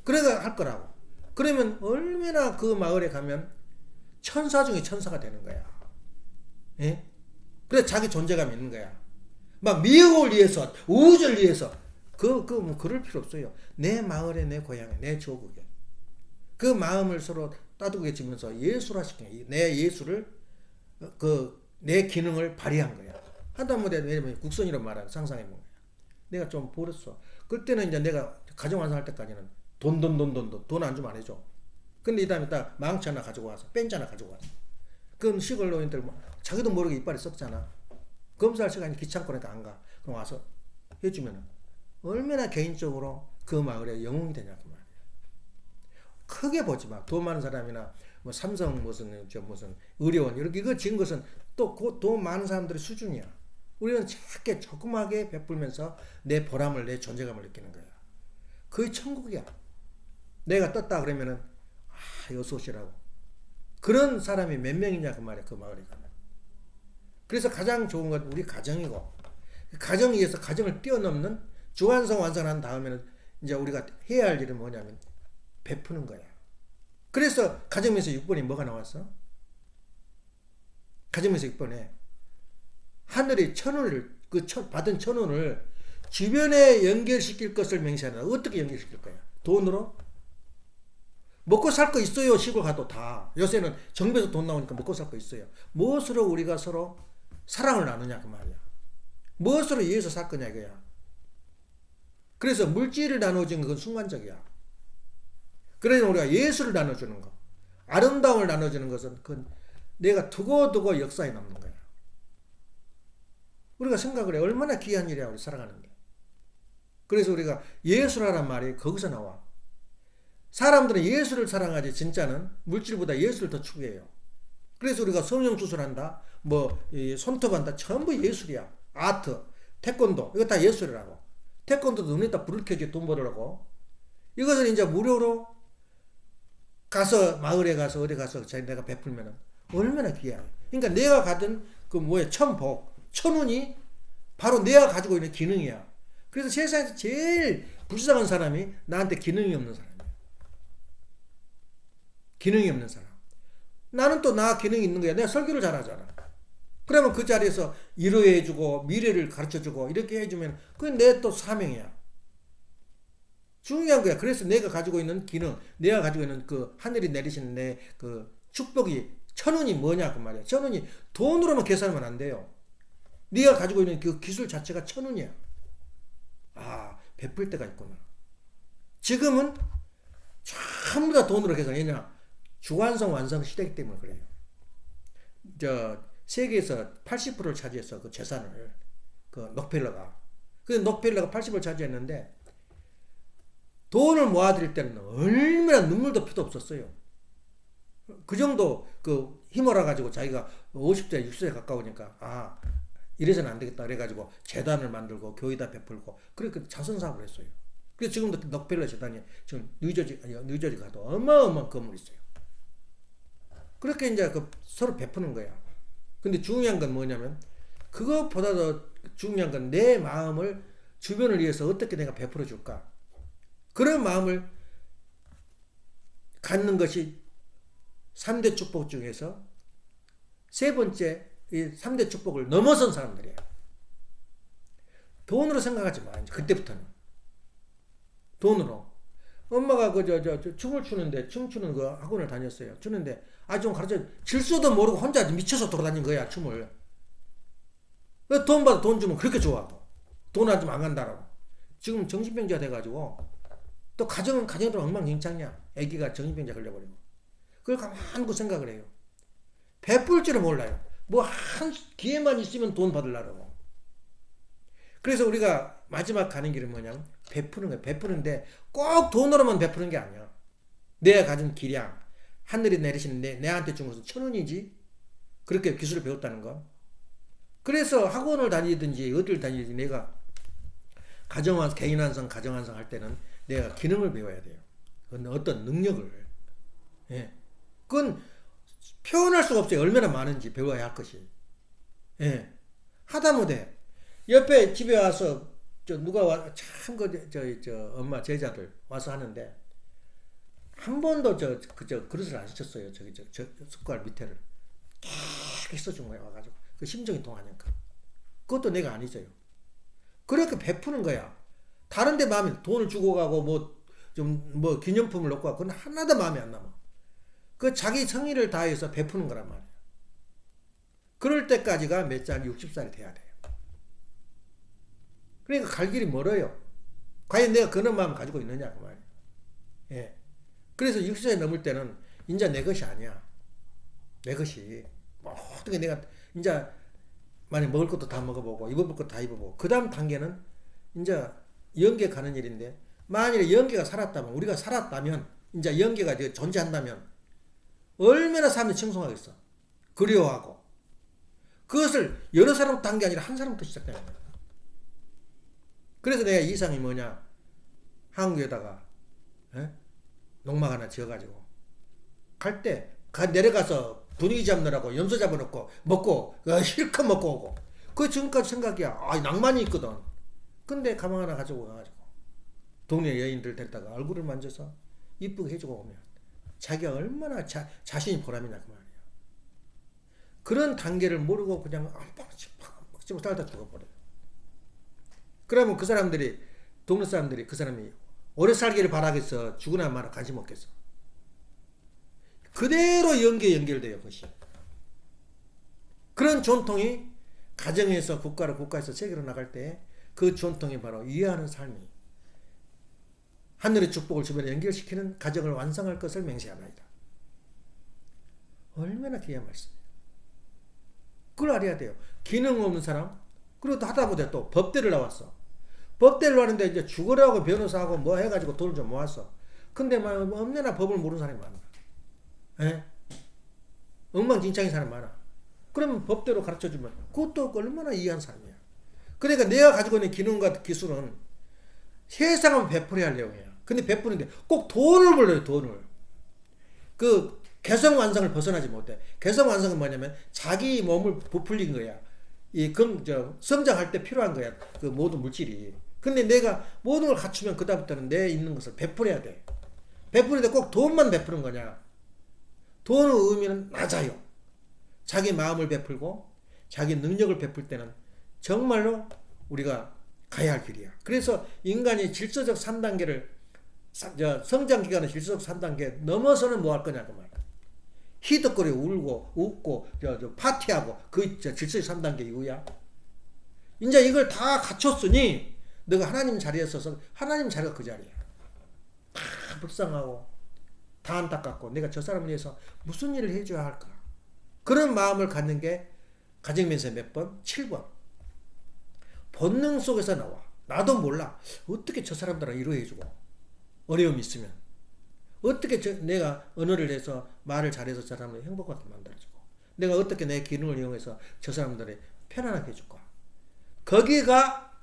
그래가 할 거라고. 그러면 얼마나 그 마을에 가면 천사 중에 천사가 되는 거야. 예? 그래 자기 존재감이 있는 거야. 막 미국을 위해서 우주를 위해서 뭐 그럴 필요 없어요. 내 마을에 내 고향에 내 조국에 그 마음을 서로 따뜻해지면서 예술화시키는 내 예술을 내 기능을 발휘한 거야. 하다못해 왜냐면 국선이라고 말하는 상상해본 거야. 내가 좀 벌었어. 그때는 이제 내가 가정 완성할 때까지는 돈 안 주면 안 해줘. 근데 이 다음에 딱 망치 하나 가지고 와서 벤치 하나 가지고 와서 그럼 시골 노인들 자기도 모르게 이빨이 썩잖아. 검사할 시간이 귀찮고 그러니까 안 가. 그럼 와서 해주면은 얼마나 개인적으로 그 마을에 영웅이 되냐 그 말이야. 크게 보지 마. 돈 많은 사람이나 뭐 삼성 무슨 의료원 이렇게 이거 지은 것은 또 그 돈 많은 사람들의 수준이야. 우리는 작게 조그맣게 베풀면서 내 보람을 내 존재감을 느끼는 거야. 그게 천국이야. 내가 떴다 그러면은 어서 오시라고. 그런 사람이 몇 명이냐 그 말이야. 그 마을에 가면. 그래서 가장 좋은 건 우리 가정이고 가정에 의해서 가정을 뛰어넘는 주완성 완성한 다음에는 이제 우리가 해야 할 일은 뭐냐면 베푸는 거야. 그래서 가정에서 6번이 뭐가 나왔어? 가정에서 6번에 하늘의 천원을 받은 천원을 주변에 연결시킬 것을 맹세한다. 어떻게 연결시킬 거야? 돈으로? 먹고 살 거 있어요. 시골 가도 다. 요새는 정부에서 돈 나오니까 먹고 살 거 있어요. 무엇으로 우리가 서로 사랑을 나누냐 그 말이야. 무엇으로 이해해서 살 거냐 이거야. 그래서 물질을 나눠주는 건 순간적이야. 그러니 우리가 예술을 나눠주는 거, 아름다움을 나눠주는 것은 그건 내가 두고두고 역사에 남는 거야. 우리가 생각을 해. 얼마나 귀한 일이야 우리 살아가는 게. 그래서 우리가 예술하란 말이 거기서 나와. 사람들은 예술을 사랑하지 진짜는 물질보다 예술을 더 추구해요. 그래서 우리가 성형 수술한다, 손톱한다, 전부 예술이야. 아트, 태권도 이거 다 예술이라고. 태권도도 눈에다 불을 켜지 돈 벌으라고. 이것은 이제 무료로 가서 마을에 가서 어디 가서 내가 베풀면은 얼마나 귀해. 그러니까 내가 가진 천복, 천운이 바로 내가 가지고 있는 기능이야. 그래서 세상에서 제일 불쌍한 사람이 나한테 기능이 없는 사람이야. 기능이 없는 사람. 나는 또 나 기능이 있는 거야. 내가 설교를 잘하잖아. 그러면 그 자리에서 위로해주고 미래를 가르쳐주고 이렇게 해주면 그건 내 또 사명이야. 중요한 거야. 그래서 내가 가지고 있는 기능, 내가 가지고 있는 그 하늘이 내리시는 내 그 축복이 천운이 뭐냐 그 말이야. 천운이 돈으로만 계산하면 안 돼요. 네가 가지고 있는 그 기술 자체가 천운이야. 아, 베풀 때가 있구나. 지금은 전부 다 돈으로 계산해. 왜냐? 주완성 완성 시대이기 때문에 그래요. 세계에서 80%를 차지했어. 그 재산을. 그 록펠러가. 그 록펠러가 80%를 차지했는데 돈을 모아드릴 때는 얼마나 눈물도 피도 없었어요. 그 정도 힘을 가지고 자기가 50세, 60세에 가까우니까 이래서는 안 되겠다. 그래가지고 재단을 만들고 교회에다 베풀고 그렇게 자선사업을 했어요. 그래서 지금도 록펠러 재단이 지금 뉴저지 가도 어마어마한 건물이 있어요. 그렇게 이제 서로 베푸는 거야. 근데 중요한 건 뭐냐면 그것보다 더 중요한 건 내 마음을 주변을 위해서 어떻게 내가 베풀어 줄까. 그런 마음을 갖는 것이 3대 축복 중에서 세 번째 이 3대 축복을 넘어선 사람들이에요. 돈으로 생각하지 마. 이제 그때부터는. 돈으로. 엄마가 춤을 추는데 춤추는 그 학원을 다녔어요. 추는데 좀 가르쳐 질서도 모르고 혼자 미쳐서 돌아다닌 거야 춤을. 돈 받아 돈 주면 그렇게 좋아하고 돈 안 주면 안 간다라고. 지금 정신병자 돼가지고 또 가정도 엉망진창이야. 아기가 정신병자 걸려버리고. 그걸 가만히 그 생각을 해요. 베풀 줄을 몰라요. 한 기회만 있으면 돈 받으려고. 그래서 우리가 마지막 가는 길은 뭐냐면 베푸는 거예요. 베푸는데 꼭 돈으로만 베푸는 게 아니야. 내가 가진 기량, 하늘이 내리시는 내한테 준 것은 천원이지. 그렇게 기술을 배웠다는 거. 그래서 학원을 다니든지 어디를 다니든지 내가 개인완성, 가정완성 할 때는 내가 기능을 배워야 돼요. 그건 어떤 능력을. 예. 그건 표현할 수가 없어요. 얼마나 많은지 배워야 할 것이. 예. 하다못해 옆에 집에 와서 누가 엄마 제자들 와서 하는데 한 번도 그릇을 안 씻었어요. 숟갈 밑에를 계속 써준 거야. 와가지고 그 심정이 통하니까. 그것도 내가 안 잊어요. 그렇게 베푸는 거야. 다른데 마음에 돈을 주고 가고 기념품을 놓고 가고 그건 하나도 마음에 안 남아. 그 자기 성의를 다해서 베푸는 거란 말이야. 그럴 때까지가 몇 살? 60살이 돼야 돼요. 그러니까 갈 길이 멀어요. 과연 내가 그런 마음을 가지고 있느냐 그 말이야. 예. 그래서 60세 넘을 때는 이제 내 것이 아니야. 내 것이 모든 게 내가 이제 만약 먹을 것도 다 먹어보고 입어볼 것도 다 입어보고 그 다음 단계는 이제 영계 가는 일인데 만일에 영계가 살았다면 우리가 살았다면 이제 영계가 존재한다면 얼마나 사람들이 칭송하겠어. 그리워하고 그것을 여러 사람부터 한 게 아니라 한 사람부터 시작되는 거야. 그래서 내가 이상이 뭐냐 한국에다가 농막 하나 지어가지고 갈 때 내려가서 분위기 잡느라고 염소 잡아놓고 먹고 실컷 먹고 오고 그 지금까지 생각이야. 낭만이 있거든. 근데 가방 하나 가지고 가가지고 동네 여인들 데리다가 얼굴을 만져서 이쁘게 해주고 오면 자기가 얼마나 자신이 보람이냐 그 말이에요. 그런 단계를 모르고 그냥 한 방씩 팍 살다 죽어버려요. 그러면 그 사람들이 동네 사람들이 그 사람이 오래 살기를 바라겠어? 죽으나 마나 관심 없겠어? 그대로 연결돼요. 그것이. 그런 전통이 가정에서 국가에서 세계로 나갈 때 그 전통이 바로 이해하는 삶이 하늘의 축복을 주변에 연결시키는 가정을 완성할 것을 맹세하나이다. 얼마나 귀한 말씀이에요. 그걸 알아야 돼요. 기능 없는 사람, 그리고 하다 보다 또 법대를 나왔어. 법대를 하는데 이제 죽으라고 변호사하고 뭐 해가지고 돈을 좀 모았어. 근데 막 없네나 법을 모르는 사람이 많아. 에? 엉망진창인 사람 많아. 그러면 법대로 가르쳐주면 그것도 얼마나 이해한 사람이야. 그러니까 내가 가지고 있는 기능과 기술은 세상을 베풀어야 할 내용이야. 근데 베푸는데 꼭 돈을 벌려요. 돈을. 그 개성완성을 벗어나지 못해. 개성완성은 뭐냐면 자기 몸을 부풀린 거야. 성장할 때 필요한 거야. 그 모든 물질이. 근데 내가 모든 걸 갖추면 그다음부터는 내 있는 것을 베풀어야 돼. 베푸는데 꼭 돈만 베푸는 거냐. 돈의 의미는 낮아요. 자기 마음을 베풀고 자기 능력을 베풀 때는 정말로 우리가 가야 할 길이야. 그래서 인간이 질서적 3단계를 성장기간의 질서적 3단계 넘어서는 뭐 할 거냐 그 말이야. 희덕거리 울고 웃고 파티하고 그 질서적 3단계 이후야. 이제 이걸 다 갖췄으니 너가 하나님 자리에 서서 하나님 자리가 그 자리야. 다 불쌍하고 다 안타깝고 내가 저 사람을 위해서 무슨 일을 해줘야 할까. 그런 마음을 갖는 게 가정면세 몇 번? 7번. 본능 속에서 나와. 나도 몰라. 어떻게 저 사람들랑 이러해주고 어려움이 있으면 어떻게 내가 언어를 해서 말을 잘해서 저 사람을 행복하게 만들어주고 내가 어떻게 내 기능을 이용해서 저 사람들이 편안하게 해줄까. 거기가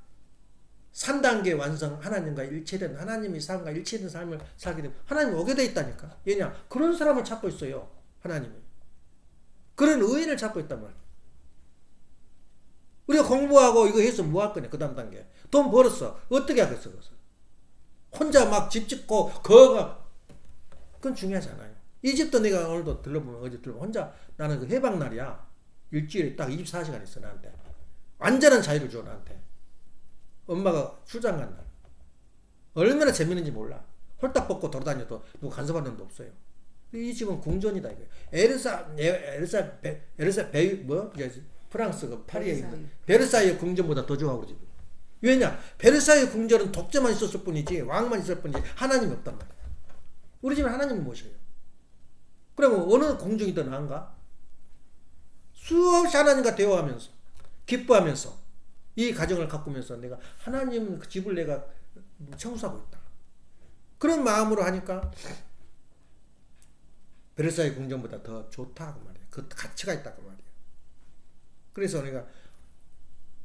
3단계 완성 하나님과 일체된 하나님이 삶과 일체된 삶을 살게 되면 하나님이 오게 돼 있다니까. 왜냐? 그런 사람을 찾고 있어요. 하나님이. 그런 의인을 찾고 있단 말이야. 우리가 공부하고 이거 해서 뭐 할 거냐. 그 다음 단계. 돈 벌었어. 어떻게 하겠어. 그것을. 혼자 막 집 짓고 그건 중요하잖아요. 이 집도 내가 오늘도 들러보면 어제 들러보면 혼자 나는 그 해방날이야. 일주일에 딱 24시간 있어 나한테. 완전한 자유를 줘 나한테. 엄마가 출장 간 날. 얼마나 재밌는지 몰라. 홀딱 벗고 돌아다녀도 누구 간섭하는 놈도 없어요. 이 집은 궁전이다 이거. 프랑스 그 파리에 있는 베르사유 궁전보다 더 좋아 그러지. 왜냐? 베르사유 궁전은 독재만 있었을 뿐이지 왕만 있을 뿐이지 하나님이 없단 말이야. 우리 집은 하나님을 모셔요. 그러면 어느 궁중이 더 나은가? 수없이 하나님과 대화하면서 기뻐하면서 이 가정을 가꾸면서 내가 하나님 그 집을 내가 청소하고 있다. 그런 마음으로 하니까 베르사유 궁전보다 더 좋다 그 말이야. 그 가치가 있다 그 말이야. 그래서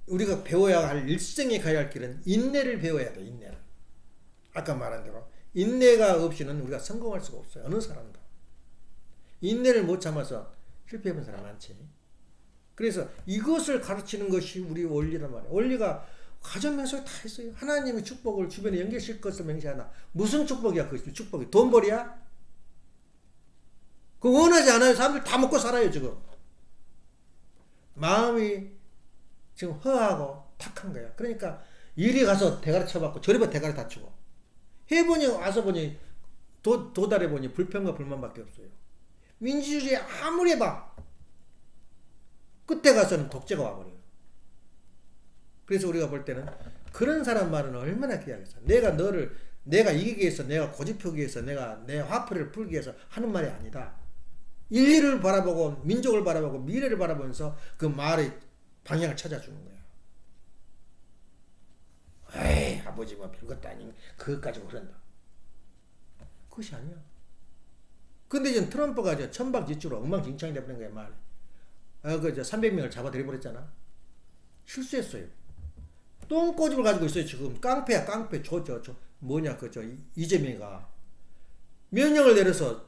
우리가 배워야 할 일생에 가야 할 길은 인내를 배워야 돼. 인내를. 아까 말한 대로 인내가 없이는 우리가 성공할 수가 없어요. 어느 사람도. 인내를 못 참아서 실패해본 사람 많지. 그래서 이것을 가르치는 것이 우리 원리란 말이야. 원리가 가정명석에 다 있어요. 하나님의 축복을 주변에 연결시킬 것을 맹세하나. 무슨 축복이야? 그 축복이 돈벌이야? 그거 원하지 않아요. 사람들 다 먹고 살아요 지금. 마음이 지금 허하고 탁한 거야. 그러니까 이리 가서 대가리 쳐받고 저리 가서 대가리 다치고 해보니 와서 보니 도달해보니 불평과 불만밖에 없어요. 민주주의 아무리 해봐 끝에 가서는 독재가 와버려요. 그래서 우리가 볼 때는 그런 사람 말은 얼마나 귀하겠어. 내가 이기기 위해서 내가 고집하기 위해서 내가 내 화풀이를 풀기 위해서 하는 말이 아니다. 인류를 바라보고 민족을 바라보고 미래를 바라보면서 그 말의 방향을 찾아주는 거야. 에이 아버지 뭐 별것도 아닌 그것까지 그런다. 그것이 아니야. 근데 지금 트럼프가 이제 천방지축으로 엉망진창이 돼버린 거야 말. 그 300명을 잡아들여버렸잖아. 실수했어요. 똥꼬집을 가지고 있어요 지금. 깡패야 깡패. 이재명이가 명령을 내려서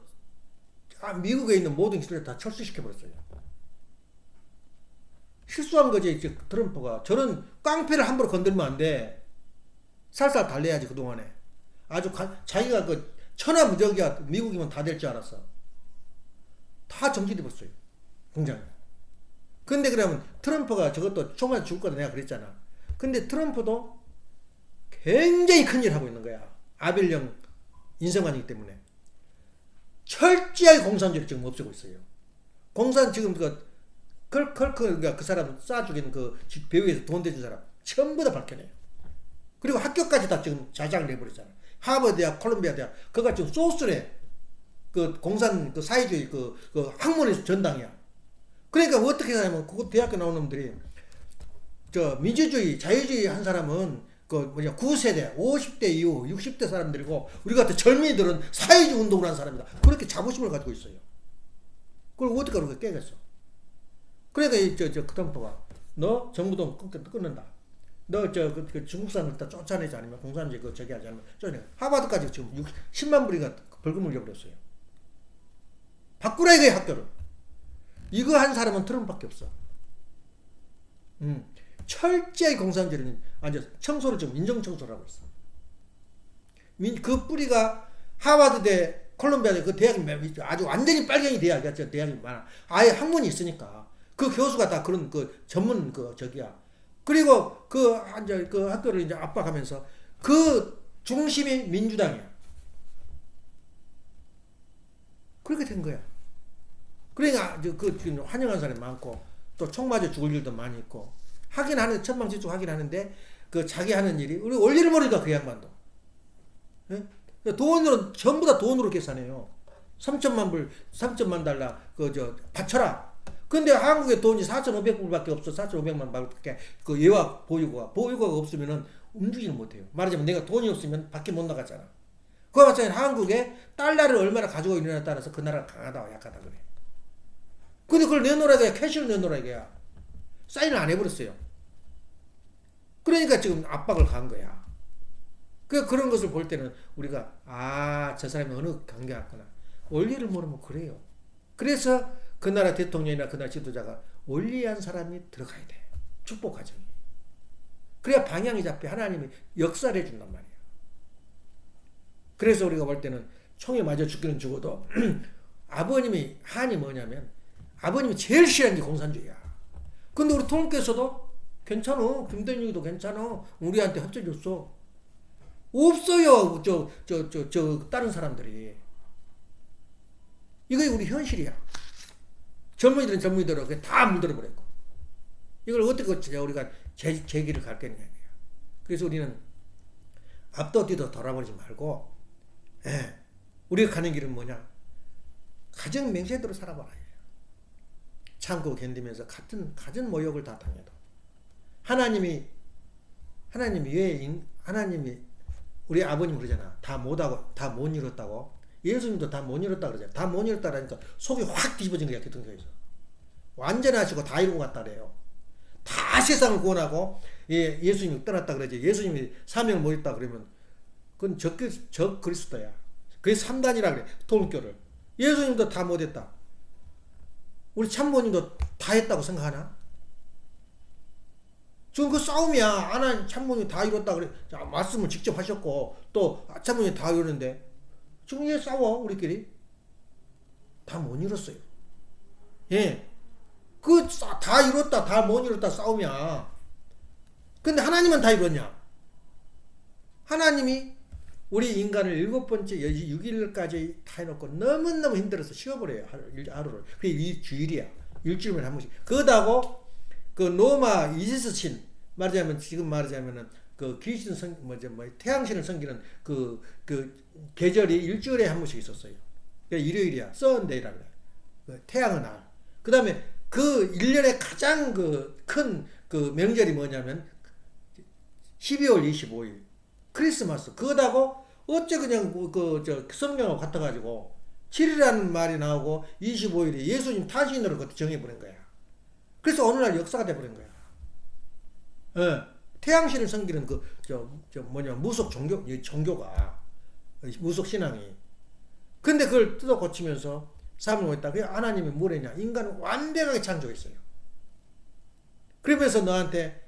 미국에 있는 모든 기술을 다 철수시켜버렸어요. 실수한 거지. 이제 트럼프가. 저는 깡패를 함부로 건들면 안 돼. 살살 달래야지 그동안에. 아주 자기가 그 천하무적이야. 미국이면 다 될 줄 알았어. 다 정지돼버렸어요. 공장에. 근데 그러면 트럼프가 저것도 총알 줄 거다 내가 그랬잖아. 근데 트럼프도 굉장히 큰일 하고 있는 거야. 아벨령 인성관이기 때문에. 철저하게 공산주의를 지금 없애고 있어요. 공산 지금 그러니까 그 사람 쏴 죽인 그 배후에서 돈 대준 사람 전부 다 밝혀내요. 그리고 학교까지 다 지금 자장을 내버렸잖아. 하버드 대학, 콜롬비아 대학, 그가 지금 소스래. 그 공산 그 사회주의 그 학문의 전당이야. 그러니까 어떻게 하냐면 그 대학교 나온 놈들이 저 민주주의, 자유주의 한 사람은 그 뭐냐 9세대, 50대 이후 60대 사람들이고 우리 같은 젊은이들은 사회주의 운동을 한 사람이다. 그렇게 자부심을 가지고 있어요. 그걸 어떻게 그렇게 깨겠어? 그러니까 저 트럼프가 너 정부돈 끊는다. 너 그 중국산을 다 쫓아내지 않으면 공산주의 그 저기 하지 않으면 쫓아내. 하버드까지 지금 10만 불인가 벌금을 줘버렸어요. 바꾸라 이거야 학교를. 이거 한 사람은 트럼프밖에 없어. 철저히 공산주의는 완전 청소를 좀 인정 청소를 하고 있어. 그 뿌리가 하버드대, 콜롬비아대 그 대학이 아주 완전히 빨갱이 대학이야. 저 대학이 많아. 아예 학문이 있으니까 그 교수가 다 그런 그 전문 그 저기야. 그리고 그 학교를 이제 압박하면서 그 중심이 민주당이야. 그렇게 된 거야. 그러니까 그 환영하는 사람이 많고 또 총 맞아 죽을 일도 많이 있고 하긴 하는 천방지축 하긴 하는데 그 자기 하는 일이 우리 원리를 모르니까 그 양반도 예? 돈으로 전부 다 돈으로 계산해요. 3천만 달러 바쳐라. 근데 한국에 돈이 4,500불밖에 없어. 4,500만 밖에 그 예와 보유고가 없으면은 움직이는 못해요. 말하자면 내가 돈이 없으면 밖에 못 나가잖아. 그와 마찬가지로 한국에 달러를 얼마나 가지고 있느냐에 따라서 그 나라가 강하다 약하다 그래. 근데 그걸 내놓으라 이거야. 캐시를 내놓으라 이거야. 사인을 안 해버렸어요. 그러니까 지금 압박을 가한 거야. 그런 것을 볼 때는 우리가 저 사람이 어느 관계 같구나. 원리를 모르면 그래요. 그래서 그 나라 대통령이나 그 나라 지도자가 원리한 사람이 들어가야 돼. 축복 과정이. 그래야 방향이 잡혀 하나님이 역사를 해준단 말이에요. 그래서 우리가 볼 때는 총에 맞아 죽기는 죽어도 아버님이 한이 뭐냐면 아버님이 제일 싫어하는 게 공산주의야. 근데 우리 통일교에서도 괜찮아. 김대중이도 괜찮아. 우리한테 협조줬어. 없어요. 다른 사람들이. 이게 우리 현실이야. 젊은이들은 젊은이대로 다 물들어버렸고. 이걸 어떻게 우리가 제기를 갈 거냐. 그래서 우리는 앞도 뒤도 돌아보지 말고, 우리가 가는 길은 뭐냐? 가정 맹세대로 살아봐라. 참고 견디면서 같은 모욕을 다 당해도. 하나님이 우리 아버님 그러잖아. 다 못하고, 다 못 이뤘다고. 예수님도 다 못 이뤘다 그러잖아. 다 못 이뤘다 그러니까 속이 확 뒤집어진 거야, 교통편에서. 완전하시고 다 이루고 갔다 그래요. 다 세상을 구원하고, 예수님이 떠났다 그러지. 예수님이 사명을 못 했다 그러면, 그건 적 그리스도야. 그게 3단이라 그래, 통일교를. 예수님도 다 못했다. 우리 참모님도 다 했다고 생각하나? 지금 그 싸움이야. 하나님 참모님 다 이뤘다 그래. 자, 말씀을 직접 하셨고 또 참모님 다 이뤘는데 지금 왜 싸워 우리끼리? 다 못 이뤘어요. 예, 그 다 이뤘다 다 못 이뤘다 싸움이야. 근데 하나님은 다 이뤘냐? 하나님이 우리 인간을 7번째 6일까지 다 해놓고 너무너무 힘들어서 쉬어버려요. 하루를. 그게 이 주일이야. 일주일에 한 번씩. 그거다고 그 로마 이지스 신 지금 말하자면은 그 귀신 태양신을 섬기는 그 계절이 일주일에 한 번씩 있었어요. 일요일이야. 썬데이라 그래. 그 태양의 날. 그다음에 그 1년에 가장 큰 명절이 뭐냐면 12월 25일. 크리스마스. 그거다고 어째 그냥 성경하고 같아가지고 7일이라는 말이 나오고 25일이 예수님 탄신으로 정해버린 거야. 그래서 어느 날 역사가 돼버린 거야. 태양신을 섬기는 무속 종교가 무속 신앙이. 근데 그걸 뜯어 고치면서 삶을 못했다. 그게 하나님이 뭐랬냐? 인간을 완벽하게 창조했어요. 그러면서 너한테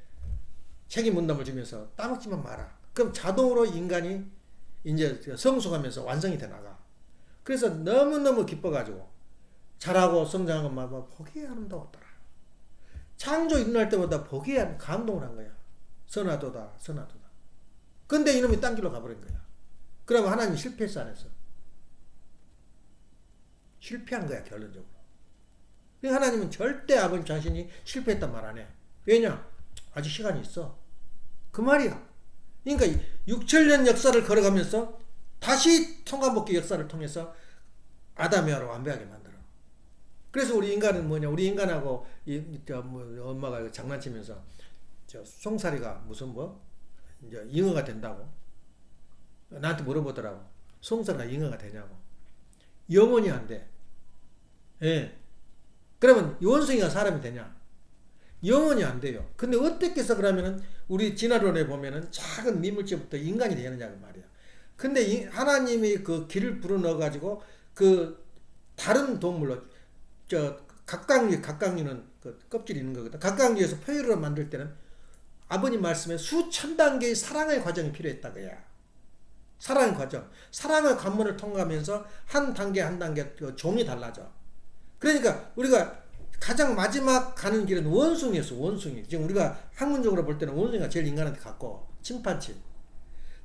책임 분담을 주면서 따먹지만 마라. 그럼 자동으로 인간이 이제 성숙하면서 완성이 돼 나가. 그래서 너무너무 기뻐가지고 자라고 성장하고 막 보기에 아름다웠더라. 창조 일어날 때보다 보기에 감동을 한 거야. 선하도다, 선하도다. 근데 이놈이 딴 길로 가버린 거야. 그러면 하나님 실패했어, 안 했어? 실패한 거야, 결론적으로. 그러니까 하나님은 절대 아버님 자신이 실패했단 말 안 해. 왜냐? 아직 시간이 있어. 그 말이야. 그러니까 6천년 역사를 걸어가면서 다시 통과복귀 역사를 통해서 아담이와를 완벽하게 만들어. 그래서 우리 인간은 뭐냐? 우리 인간하고 엄마가 장난치면서 송사리가 무슨 이제 잉어가 된다고 나한테 물어보더라고. 송사리가 잉어가 되냐고. 영원히 안 돼. 예. 그러면 원숭이가 사람이 되냐? 영원히 안 돼요. 근데 어떻게 해서 그러면은 우리 진화론에 보면은 작은 미물질부터 인간이 되느냐고 말이야. 근데 하나님이 그 길을 불어 가지고 그 다른 동물로 각각류는 그 껍질이 있는 거거든. 각각류에서 포유류를 만들 때는 아버님 말씀에 수천 단계의 사랑의 과정이 필요했다 그야. 사랑의 과정. 사랑의 관문을 통과하면서 한 단계 한 단계 그 종이 달라져. 그러니까 우리가 가장 마지막 가는 길은 원숭이였어. 원숭이. 지금 우리가 학문적으로 볼 때는 원숭이가 제일 인간한테 가까워. 침판지.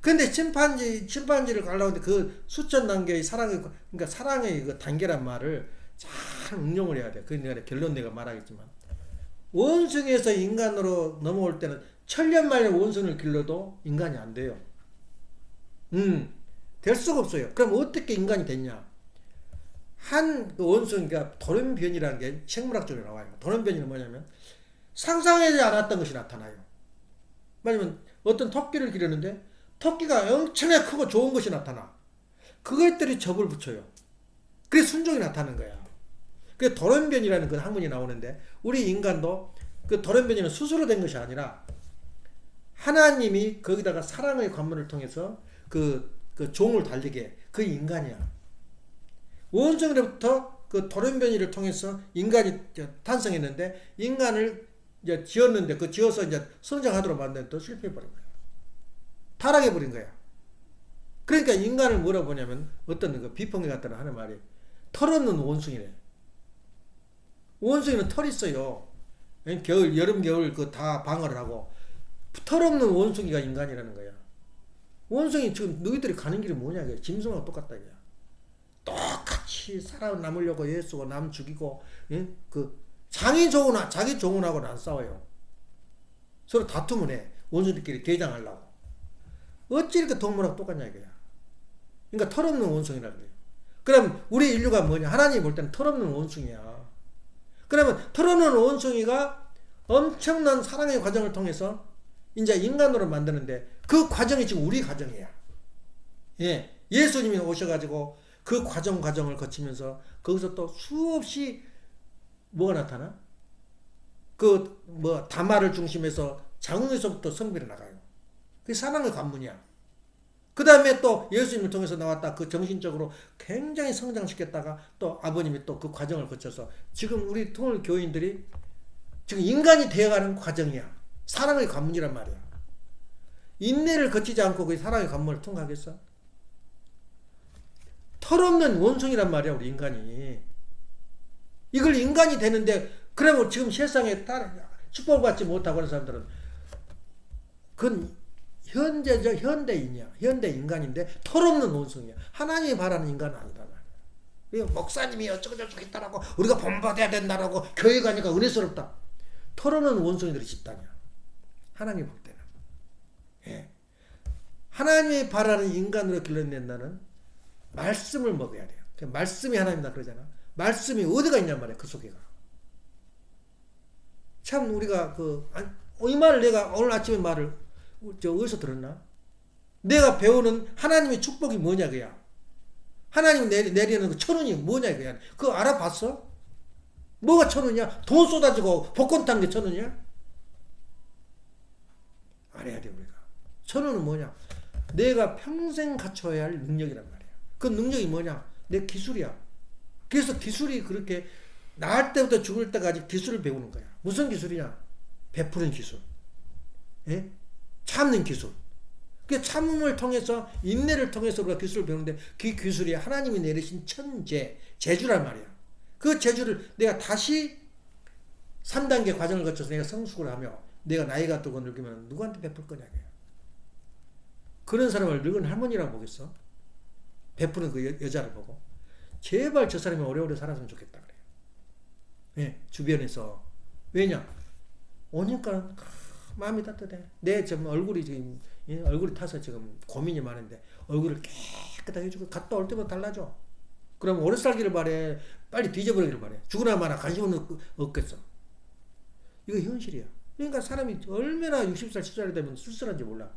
근데 침판지를 가려고 그 수천 단계의 그러니까 사랑의 그 단계란 말을 잘 응용을 해야 돼. 그 내가 결론 내가 말하겠지만. 원숭이에서 인간으로 넘어올 때는 천년 만에 원숭이를 길러도 인간이 안 돼요. 될 수가 없어요. 그럼 어떻게 인간이 됐냐? 한 원숭이가 돌연변이라는 게 생물학적으로 나와요. 돌연변이는 뭐냐면 상상하지 않았던 것이 나타나요. 왜냐면 어떤 토끼를 기르는데 토끼가 엄청나게 크고 좋은 것이 나타나. 그것들이 접을 붙여요. 그래서 순종이 나타나는 거야. 그 돌연변이라는 그 학문이 나오는데 우리 인간도 그 돌연변이는 스스로 된 것이 아니라 하나님이 거기다가 사랑의 관문을 통해서 그 종을 달리게 그 인간이야. 원숭이로부터 그 돌연변이를 통해서 인간이 탄생했는데 인간을 이제 지었는데 그 지어서 이제 성장하도록 만드는데 또 실패해버린 거야. 타락해버린 거야. 그러니까 인간을 뭐라고 보냐면 어떤 그 비평에 갖다가 하는 말이 털없는 원숭이래. 원숭이는 털이 있어요. 겨울, 여름, 겨울 그 다 방어를 하고 털없는 원숭이가 인간이라는 거야. 원숭이 지금 너희들이 가는 길이 뭐냐? 짐승하고 똑같다. 이거야. 똑같이 살아남으려고 애쓰고 남 죽이고 그 자기 종은하고는 안 싸워요. 서로 다툼을 해. 원숭이들끼리 대장하려고. 어찌 이렇게 동물하고 똑같냐 이거야. 그러니까 털없는 원숭이라 그래요. 그럼 우리 인류가 뭐냐? 하나님이 볼 때는 털없는 원숭이야. 그러면 털없는 원숭이가 엄청난 사랑의 과정을 통해서 이제 인간으로 만드는데 그 과정이 지금 우리 과정이야. 예. 예수님이 오셔가지고 그 과정을 거치면서 거기서 또 수없이 뭐가 나타나? 다말을 중심해서 장에서부터 성별이 나가요. 그게 사랑의 관문이야. 그 다음에 또 예수님을 통해서 나왔다. 그 정신적으로 굉장히 성장시켰다가 또 아버님이 또 그 과정을 거쳐서 지금 우리 통일 교인들이 지금 인간이 되어가는 과정이야. 사랑의 관문이란 말이야. 인내를 거치지 않고 그 사랑의 관문을 통과하겠어? 털없는 원숭이란 말이야, 우리 인간이. 이걸 인간이 되는데, 그러면 지금 세상에 축복을 받지 못하고 하는 사람들은, 그건 현대인이야. 현대 인간인데, 털없는 원숭이야. 하나님이 바라는 인간은 아니다. 목사님이 어쩌고저쩌고 했다라고, 우리가 본받아야 된다라고, 교회 가니까 은혜스럽다. 털없는 원숭이들이 집단이야. 하나님 볼 때는. 예. 하나님이 바라는 인간으로 길러낸다는 말씀을 먹어야 돼요. 말씀이 하나님이다 그러잖아. 말씀이 어디가 있냔 말이야. 그 속에가. 참 우리가 이 말을 내가 오늘 아침에 말을 어디서 들었나? 내가 배우는 하나님의 축복이 뭐냐 그야. 하나님이 내리는 그 천운이 뭐냐 그야. 그거 알아봤어? 뭐가 천운이야? 돈 쏟아지고 복권 탄 게 천운이야? 알아야 돼 우리가. 천운은 뭐냐? 내가 평생 갖춰야 할 능력이란 말이야. 그 능력이 뭐냐? 내 기술이야. 그래서 기술이 그렇게 나을 때부터 죽을 때까지 기술을 배우는 거야. 무슨 기술이냐? 베푸는 기술. 예? 참는 기술. 그 참음을 통해서 인내를 통해서 우리가 기술을 배우는데 그 기술이 하나님이 내리신 천재, 재주란 말이야. 그 재주를 내가 다시 3단계 과정을 거쳐서 내가 성숙을 하며 내가 나이가 또 늙으면 누구한테 베풀 거냐고요. 그런 사람을 늙은 할머니라고 보겠어? 베푸는 그 여자를 보고 제발 저 사람이 오래오래 살았으면 좋겠다 그래요. 예, 주변에서. 왜냐? 오니까 마음이 따뜻해. 내 지금 얼굴이 지금 얼굴이 타서 지금 고민이 많은데 얼굴을 깨끗하게 해주고 갔다 올 때마다 달라져. 그럼 오래 살기를 바래. 빨리 뒤져버리기를 바래. 죽으나 마나 관심은 없겠어. 이거 현실이야. 그러니까 사람이 얼마나 60살 70살이 되면 쓸쓸한지 몰라.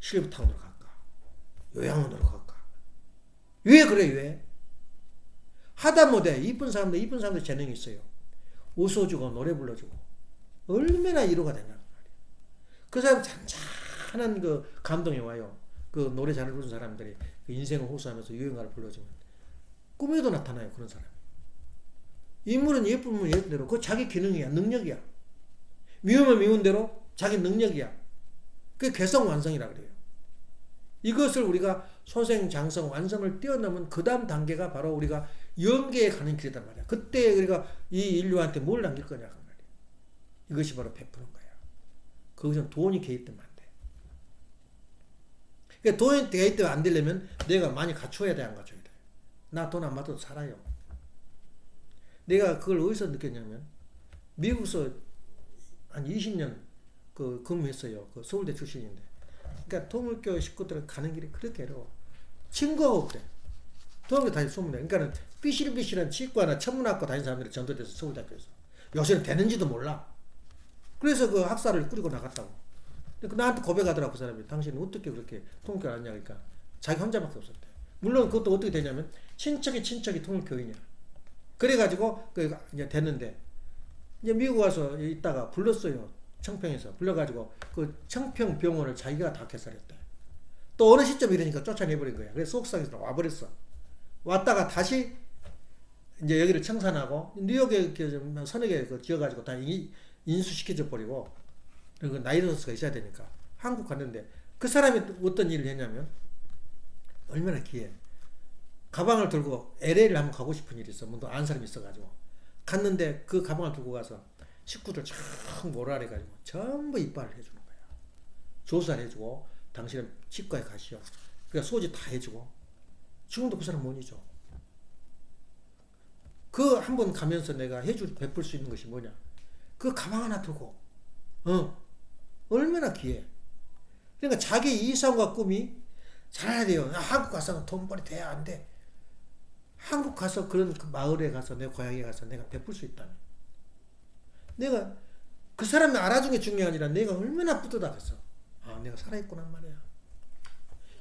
실버타운으로 갈까? 요양원으로 갈까? 왜 그래 왜? 하다못해 이쁜 사람도 재능이 있어요. 웃어주고 노래 불러주고 얼마나 위로가 되냐 말이야. 그 사람 잔잔한 그 감동이 와요. 그 노래 잘 부르는 사람들이 그 인생을 호소하면서 유행가를 불러주면 꿈에도 나타나요. 그런 사람이. 인물은 예쁘면 예쁜 대로 그거 자기 기능이야. 능력이야. 미우면 미운 대로 자기 능력이야. 그게 개성 완성이라 그래요. 이것을 우리가 소생, 장성, 완성을 뛰어넘은 그 다음 단계가 바로 우리가 영계에 가는 길이단 말이야. 그때 우리가 이 인류한테 뭘 남길 거냐 그 말이야. 이것이 바로 베푸는 거야. 거기서 돈이 개입되면 안 돼. 그러니까 돈이 개입되면 안 되려면 내가 많이 갖춰야 돼, 안 갖춰야 돼? 나 돈 안 받아도 살아요. 내가 그걸 어디서 느꼈냐면 미국에서 한 20년 그 근무했어요. 그 서울대 출신인데. 그러니까 토물교 식구들은 가는 길이 그렇게 어려워. 친구가 없대. 토물교 다시 소문내. 그러니까는 삐실삐실한 치과나 천문학과 다닌 사람들이 전도돼서 서울대학교에서. 요새는 되는지도 몰라. 그래서 그 학사를 꾸리고 나갔다고. 근데 나한테 고백하더라고 그 사람이. 당신은 어떻게 그렇게 통일교를 안 하냐. 그러니까 자기 혼자밖에 없었대. 물론 그것도 어떻게 되냐면 친척이 통일교인이야. 그래가지고 그 이제 됐는데 이제 미국 와서 있다가 불렀어요. 청평에서 불러가지고 그 청평병원을 자기가 다 개설했대. 또 어느 시점에 이러니까 쫓아내버린 거야. 그래서 속상해서 와버렸어. 왔다가 다시 이제 여기를 청산하고 뉴욕에 서너 개 지어가지고 다 인수시켜줘 버리고 그리고 나이로스가 있어야 되니까 한국 갔는데 그 사람이 어떤 일을 했냐면 얼마나 기해. 가방을 들고 LA를 한번 가고 싶은 일이 있어. 뭐 아는 사람이 있어가지고 갔는데 그 가방을 들고 가서 식구들 쫙 몰아내가지고 전부 이빨을 해주는 거야. 조사를 해주고 당신은 치과에 가시오. 그러니까 소지 다 해주고 지금도 그 사람 못 잊어. 그 한 번 가면서 내가 베풀 수 있는 것이 뭐냐? 그 가방 하나 들고 얼마나 귀해. 그러니까 자기 이상과 꿈이 살아야 돼요. 한국 가서 돈벌이 돼야 안 돼. 한국 가서 그런 그 마을에 가서 내 고향에 가서 내가 베풀 수 있다면 내가 그 사람이 알아준 게 중요한 게 아니라 내가 얼마나 뿌듯하겠어. 아 내가 살아있구나 말이야.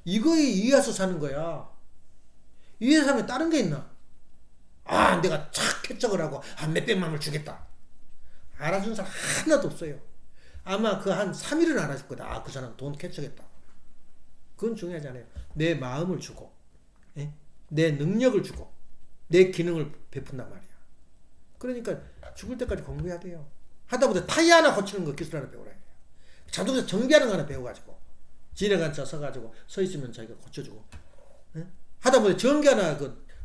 이거에 이어서 사는 거야. 이어서 하면 다른 게 있나? 아 내가 착 쾌척을 하고 한 몇백만 원을 주겠다. 알아준 사람 하나도 없어요. 아마 그 한 3일은 알아줄 거다. 아 그 사람 돈 쾌척했다. 그건 중요하지 않아요. 내 마음을 주고 내 능력을 주고 내 기능을 베푼단 말이야. 그러니까 죽을 때까지 공부해야 돼요. 하다보다 타이어 하나 고치는 거 기술 하나 배우라 해요. 자동차 정비하는 거 하나 배워가지고 지나간 차 서가지고 서 있으면 자기가 고쳐주고 하다보다 전기 하나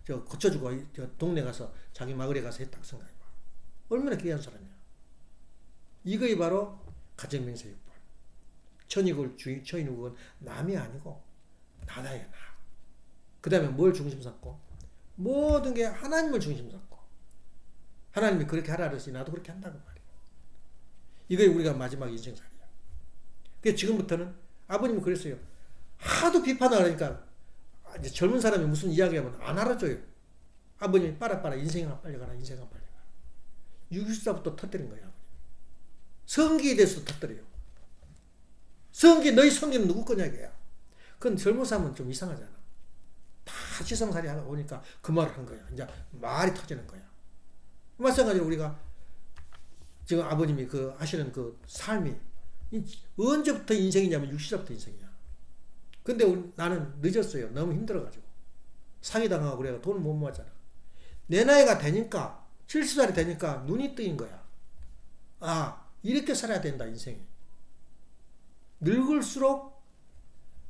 고쳐주고 저 동네 가서 자기 마을에 가서 했다고 생각해봐. 얼마나 귀한 사람이야. 이거이 바로 가정명세육번. 천인국은 남이 아니고 나다야 나. 그 다음에 뭘 중심 삼고 모든 게 하나님을 중심 삼고 하나님이 그렇게 하라 그랬으니 나도 그렇게 한다고 말이야. 이게 우리가 마지막 인생살이야. 그래서 지금부터는 아버님은 그랬어요. 하도 비판을 하니까 이제 젊은 사람이 무슨 이야기하면 안 알아줘요. 아버님이 빨아 인생아 빨리 가라 인생아 빨리 가라. 60살부터 터뜨린 거야. 아버님. 성기에 대해서 터뜨려요. 너희 성기는 누구 거냐 이거야. 그건 젊은 사람은 좀 이상하잖아. 다 지성살이 하다 보니까 그 말을 한 거야. 이제 말이 터지는 거야. 마찬가지로 우리가 지금 아버님이 그 하시는 그 삶이 언제부터 인생이냐면 60살부터 인생이야. 근데 나는 늦었어요. 너무 힘들어가지고. 사기당하고 그래가 돈을 못 모았잖아. 내 나이가 되니까 70살이 되니까 눈이 뜨인 거야. 아 이렇게 살아야 된다 인생이. 늙을수록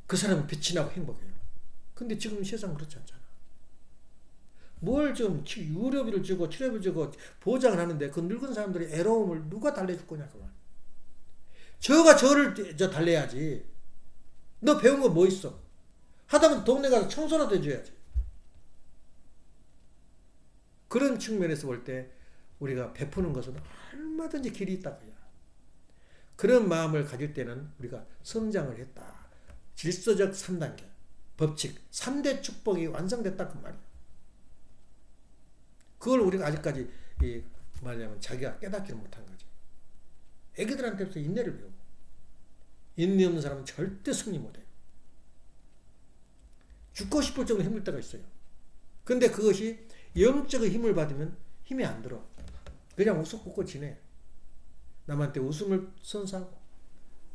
그 사람은 빛이 나고 행복해요. 근데 지금 세상 그렇지 않잖아. 뭘 좀 유료비를 주고 치료비를 주고 보장을 하는데 그 늙은 사람들의 애로움을 누가 달래줄 거냐 그 말. 저가 저를 달래야지. 너 배운 거 뭐 있어? 하다못해 동네 가서 청소라도 해줘야지. 그런 측면에서 볼 때 우리가 베푸는 것은 얼마든지 길이 있다고요. 그런 마음을 가질 때는 우리가 성장을 했다. 질서적 3단계, 법칙, 3대 축복이 완성됐다 그 말이에요. 그걸 우리가 아직까지 말하자면 자기가 깨닫지를 못한 거지. 애기들한테부터 인내를 배우고 인내 없는 사람은 절대 승리 못해요. 죽고 싶을 정도로 힘들 때가 있어요. 근데 그것이 영적인 힘을 받으면 힘이 안 들어. 그냥 웃고 지내. 남한테 웃음을 선사하고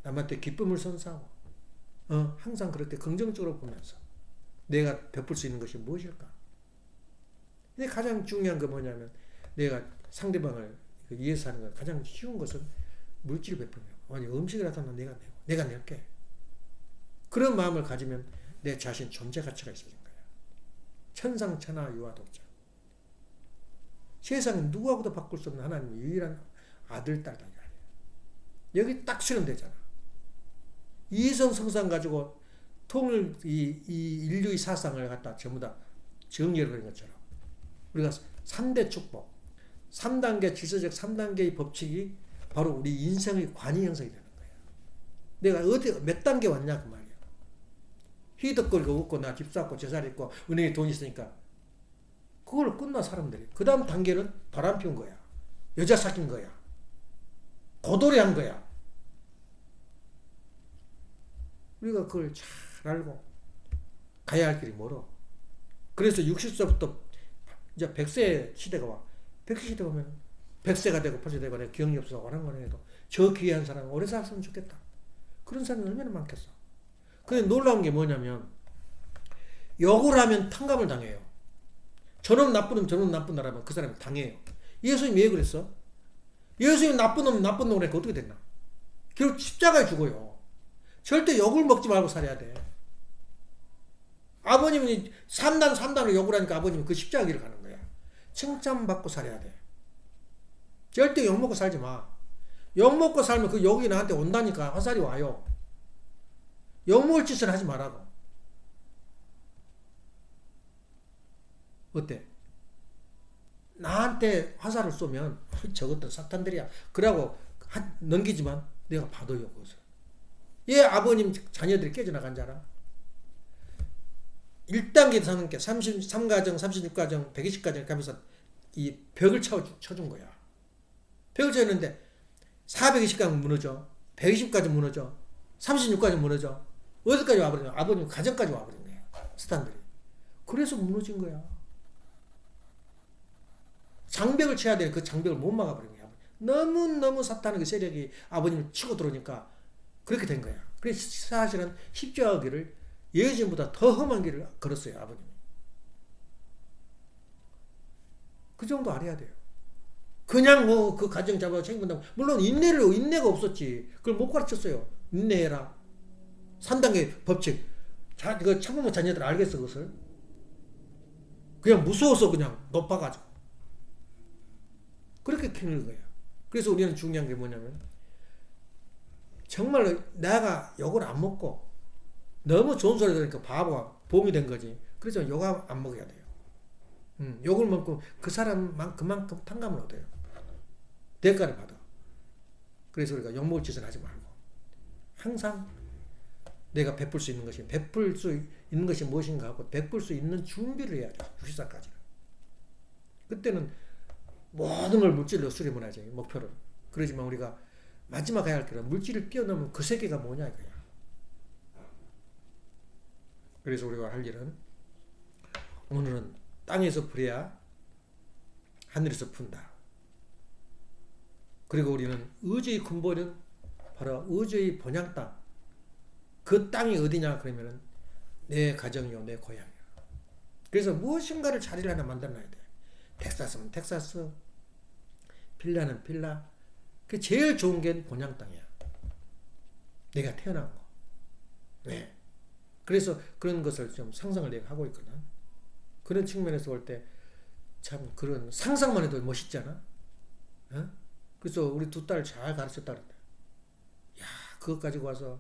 남한테 기쁨을 선사하고 항상 그럴 때 긍정적으로 보면서 내가 베풀 수 있는 것이 무엇일까? 근데 가장 중요한 건 뭐냐면 내가 상대방을 이해해서 하는 건 가장 쉬운 것은 물질을 베푸는 거야. 아니 음식이라도 내가 낼게. 그런 마음을 가지면 내 자신 존재 가치가 있어진 거야. 천상천하 유아독자. 세상에 누구하고도 바꿀 수 없는 하나님의 유일한 아들, 딸. 여기 딱 실현되잖아. 이성 성상 가지고 통일 이 인류의 사상을 갖다 전부 다 정리를 한 것처럼 우리가 3대 축복, 3단계 질서적 3단계의 법칙이 바로 우리 인생의 관이 형성이 되는 거야. 내가 어디 몇 단계 왔냐 그 말이야. 희덕거리고 웃고 나 집 샀고 재산 있고 은행에 돈 있으니까 그걸 끝나 사람들이. 그 다음 단계는 바람 피운 거야. 여자 사귄 거야. 고돌이 한 거야. 우리가 그걸 잘 알고 가야 할 길이 멀어. 그래서 60세부터 이제 100세 시대가 와. 100세 시대 오면 100세가 되고 80세 되고 내가 기억이 없어서 원한 해도 저 귀한 사람은 오래 살았으면 좋겠다. 그런 사람이 얼마나 많겠어. 근데 놀라운 게 뭐냐면 욕을 하면 탕감을 당해요. 저놈 나쁜 놈 저놈 나쁜 나라면 그 사람이 당해요. 예수님이 왜 그랬어? 예수님이 나쁜 놈 나쁜 놈을 하니까 어떻게 됐나? 결국 십자가에 죽어요. 절대 욕을 먹지 말고 살아야 돼. 아버님이 3단으로 욕을 하니까 아버님은 그 십자가 길을 가는 거야. 칭찬받고 살아야 돼. 절대 욕 먹고 살지 마. 욕 먹고 살면 그 욕이 나한테 온다니까 화살이 와요. 욕 먹을 짓을 하지 말라고. 어때? 나한테 화살을 쏘면 저것들 사탄들이야. 그러고 넘기지만 내가 받아요 그것을. 얘 아버님 자녀들이 깨져나간 줄 알아? 1단계 사는 게 33가정, 36가정, 120가정 가면서 이 벽을 쳐준 거야. 벽을 쳐줬는데 420가정 무너져. 120가정 무너져. 36가정 무너져. 어디까지 와버리냐? 아버님 가정까지 와버린 거야. 스탄들이. 그래서 무너진 거야. 장벽을 쳐야 될 그 장벽을 못 막아버린 거야. 너무너무 사탄의 그 세력이 아버님을 치고 들어오니까 그렇게 된 거야. 그래서 사실은 십자가 길을 예전보다 더 험한 길을 걸었어요. 아버님이. 그 정도 알아야 돼요. 그냥 뭐 그 가정 잡아 책임진다고. 물론 인내가 없었지. 그걸 못 가르쳤어요. 인내해라. 3단계 법칙. 그 참부모 자녀들 알겠어 그것을? 그냥 무서워서 그냥 높아가지고. 그렇게 키우는 거야. 그래서 우리는 중요한 게 뭐냐면 정말로 내가 욕을 안 먹고 너무 좋은 소리 들으니까 바보가 보험이 된 거지. 그래서 욕 안 먹어야 돼요. 욕을 먹고 그 사람만 그만큼 탕감을 얻어요. 대가를 받아. 그래서 우리가 욕 먹을 짓을 하지 말고 항상 내가 베풀 수 있는 것이 무엇인가 하고 베풀 수 있는 준비를 해야 돼. 60살까지. 그때는 모든 걸 물질로 수렴을 하지. 목표를. 그러지만 우리가 마지막 가야 할 길은 물질을 뛰어넘은 그 세계가 뭐냐 이거야. 그래서 우리가 할 일은 오늘은 땅에서 풀어야 하늘에서 푼다. 그리고 우리는 의지의 근본은 바로 의지의 본향 땅. 그 땅이 어디냐 그러면은 내 가정이요 내 고향이요. 그래서 무엇인가를 자리를 하나 만들어놔야 돼. 텍사스면 텍사스, 빌라는 빌라. 그 제일 좋은 게 본향 땅이야. 내가 태어난 거. 네. 그래서 그런 것을 좀 상상을 내가 하고 있거든. 그런 측면에서 볼 때 참 그런 상상만 해도 멋있잖아. 어? 그래서 우리 두 딸 잘 가르쳤다 그랬다. 야, 그것 가지고 와서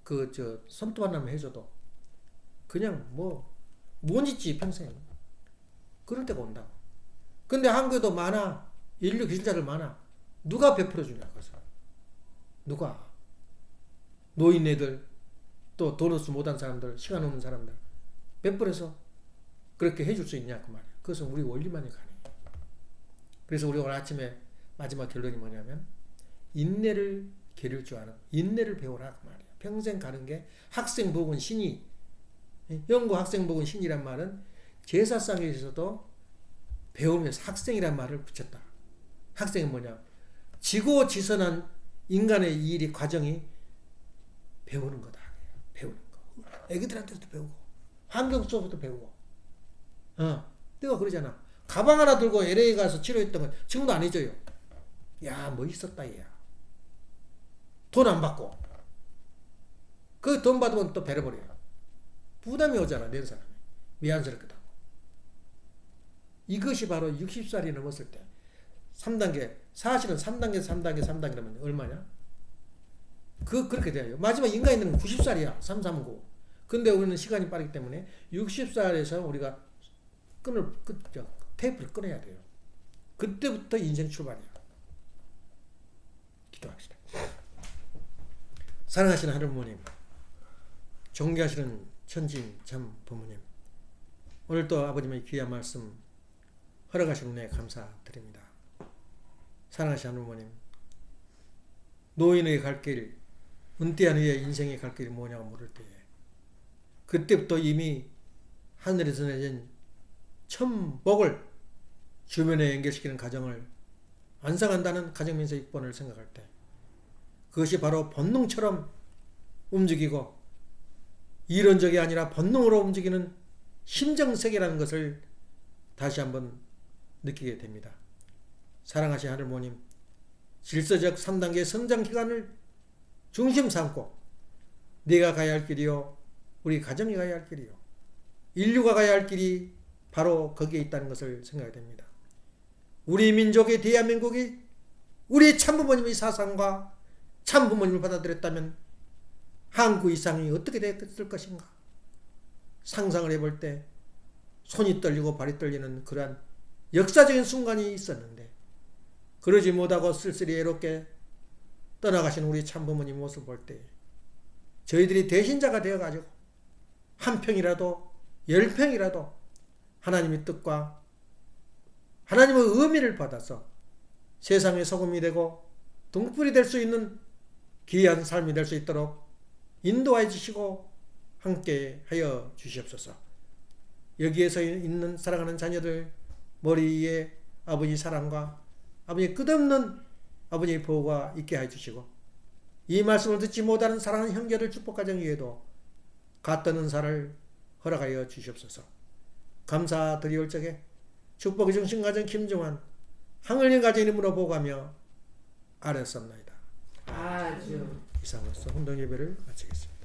그 저 손톱 하나만 해줘도 그냥 못 잊지 평생. 그럴 때가 온다고. 근데 한국에도 많아. 인류 귀신자들 많아. 누가 베풀어 주냐 그것을. 누가? 노인네들, 또 돈 없이 못한 사람들, 시간 없는 사람들 베풀어서 그렇게 해줄 수 있냐 그 말이야. 그것은 우리 원리만이 가능해. 그래서 우리 오늘 아침에 마지막 결론이 뭐냐면 인내를 기를 줄 아는 인내를 배우라 그 말이야. 평생 가는 게 학생복은 신이, 영구 학생복은 신이란 말은 제사상에 있어서도 배우면서 학생이란 말을 붙였다. 학생이 뭐냐? 지고지선한 인간의 이 일이 과정이 배우는 거다. 배우는 거. 애기들한테도 배우고 환경 수업도 배우고. 내가 그러잖아. 가방 하나 들고 LA 가서 치료했던 건 지금도 안 해줘요. 야, 뭐 있었다 얘야. 돈 안 받고. 그 돈 받으면 또 배려버려요. 부담이 오잖아, 낸 사람이. 미안스럽기도 하고. 이것이 바로 60살이 넘었을 때 3단계, 사실은 3단계, 3단계, 3단계라면 얼마냐? 그렇게 돼요. 마지막 인간인들은 90살이야. 339. 근데 우리는 시간이 빠르기 때문에 60살에서 우리가 테이프를 끊어야 돼요. 그때부터 인생 출발이야. 기도합시다. 사랑하시는 하느님, 존귀하시는 천진 참 부모님, 오늘도 아버님의 귀한 말씀 허락하신 은혜에 감사드립니다. 사랑하시는 하느님, 노인의 갈 길, 은퇴한 후에 인생의 갈 길이 뭐냐고 물을 때에 그때부터 이미 하늘에서 내린 천복을 주변에 연결시키는 가정을 완성한다는 가정민서 6번을 생각할 때 그것이 바로 본능처럼 움직이고 이론적이 아니라 본능으로 움직이는 심정세계라는 것을 다시 한번 느끼게 됩니다. 사랑하신 하느님, 질서적 3단계 성장 기간을 중심 삼고 내가 가야 할 길이요, 우리 가정이 가야 할 길이요, 인류가 가야 할 길이 바로 거기에 있다는 것을 생각하게 됩니다. 우리 민족의 대한민국이 우리 참부모님의 사상과 참부모님을 받아들였다면 한국 이상이 어떻게 됐을 것인가? 상상을 해볼 때 손이 떨리고 발이 떨리는 그러한 역사적인 순간이 있었는데 그러지 못하고 쓸쓸히 애롭게 떠나가신 우리 참부모님 모습을 볼 때 저희들이 대신자가 되어가지고 한 평이라도 10평이라도 하나님의 뜻과 하나님의 의미를 받아서 세상의 소금이 되고 등불이 될 수 있는 귀한 삶이 될 수 있도록 인도하여 주시고 함께 하여 주시옵소서. 여기에서 있는 사랑하는 자녀들 머리 위에 아버지 사랑과 아버지 끝없는 아버지의 보호가 있게 하여 주시고 이 말씀을 듣지 못하는 사랑하는 형제들 축복가정 위에도 갓 은사를 허락하여 주시옵소서. 감사드리올 적에 축복의 중심가정 김정환 항을령 가정 이름으로 보고하며 아뢰었습니다. 아주 이상으로서 혼동 예배를 마치겠습니다.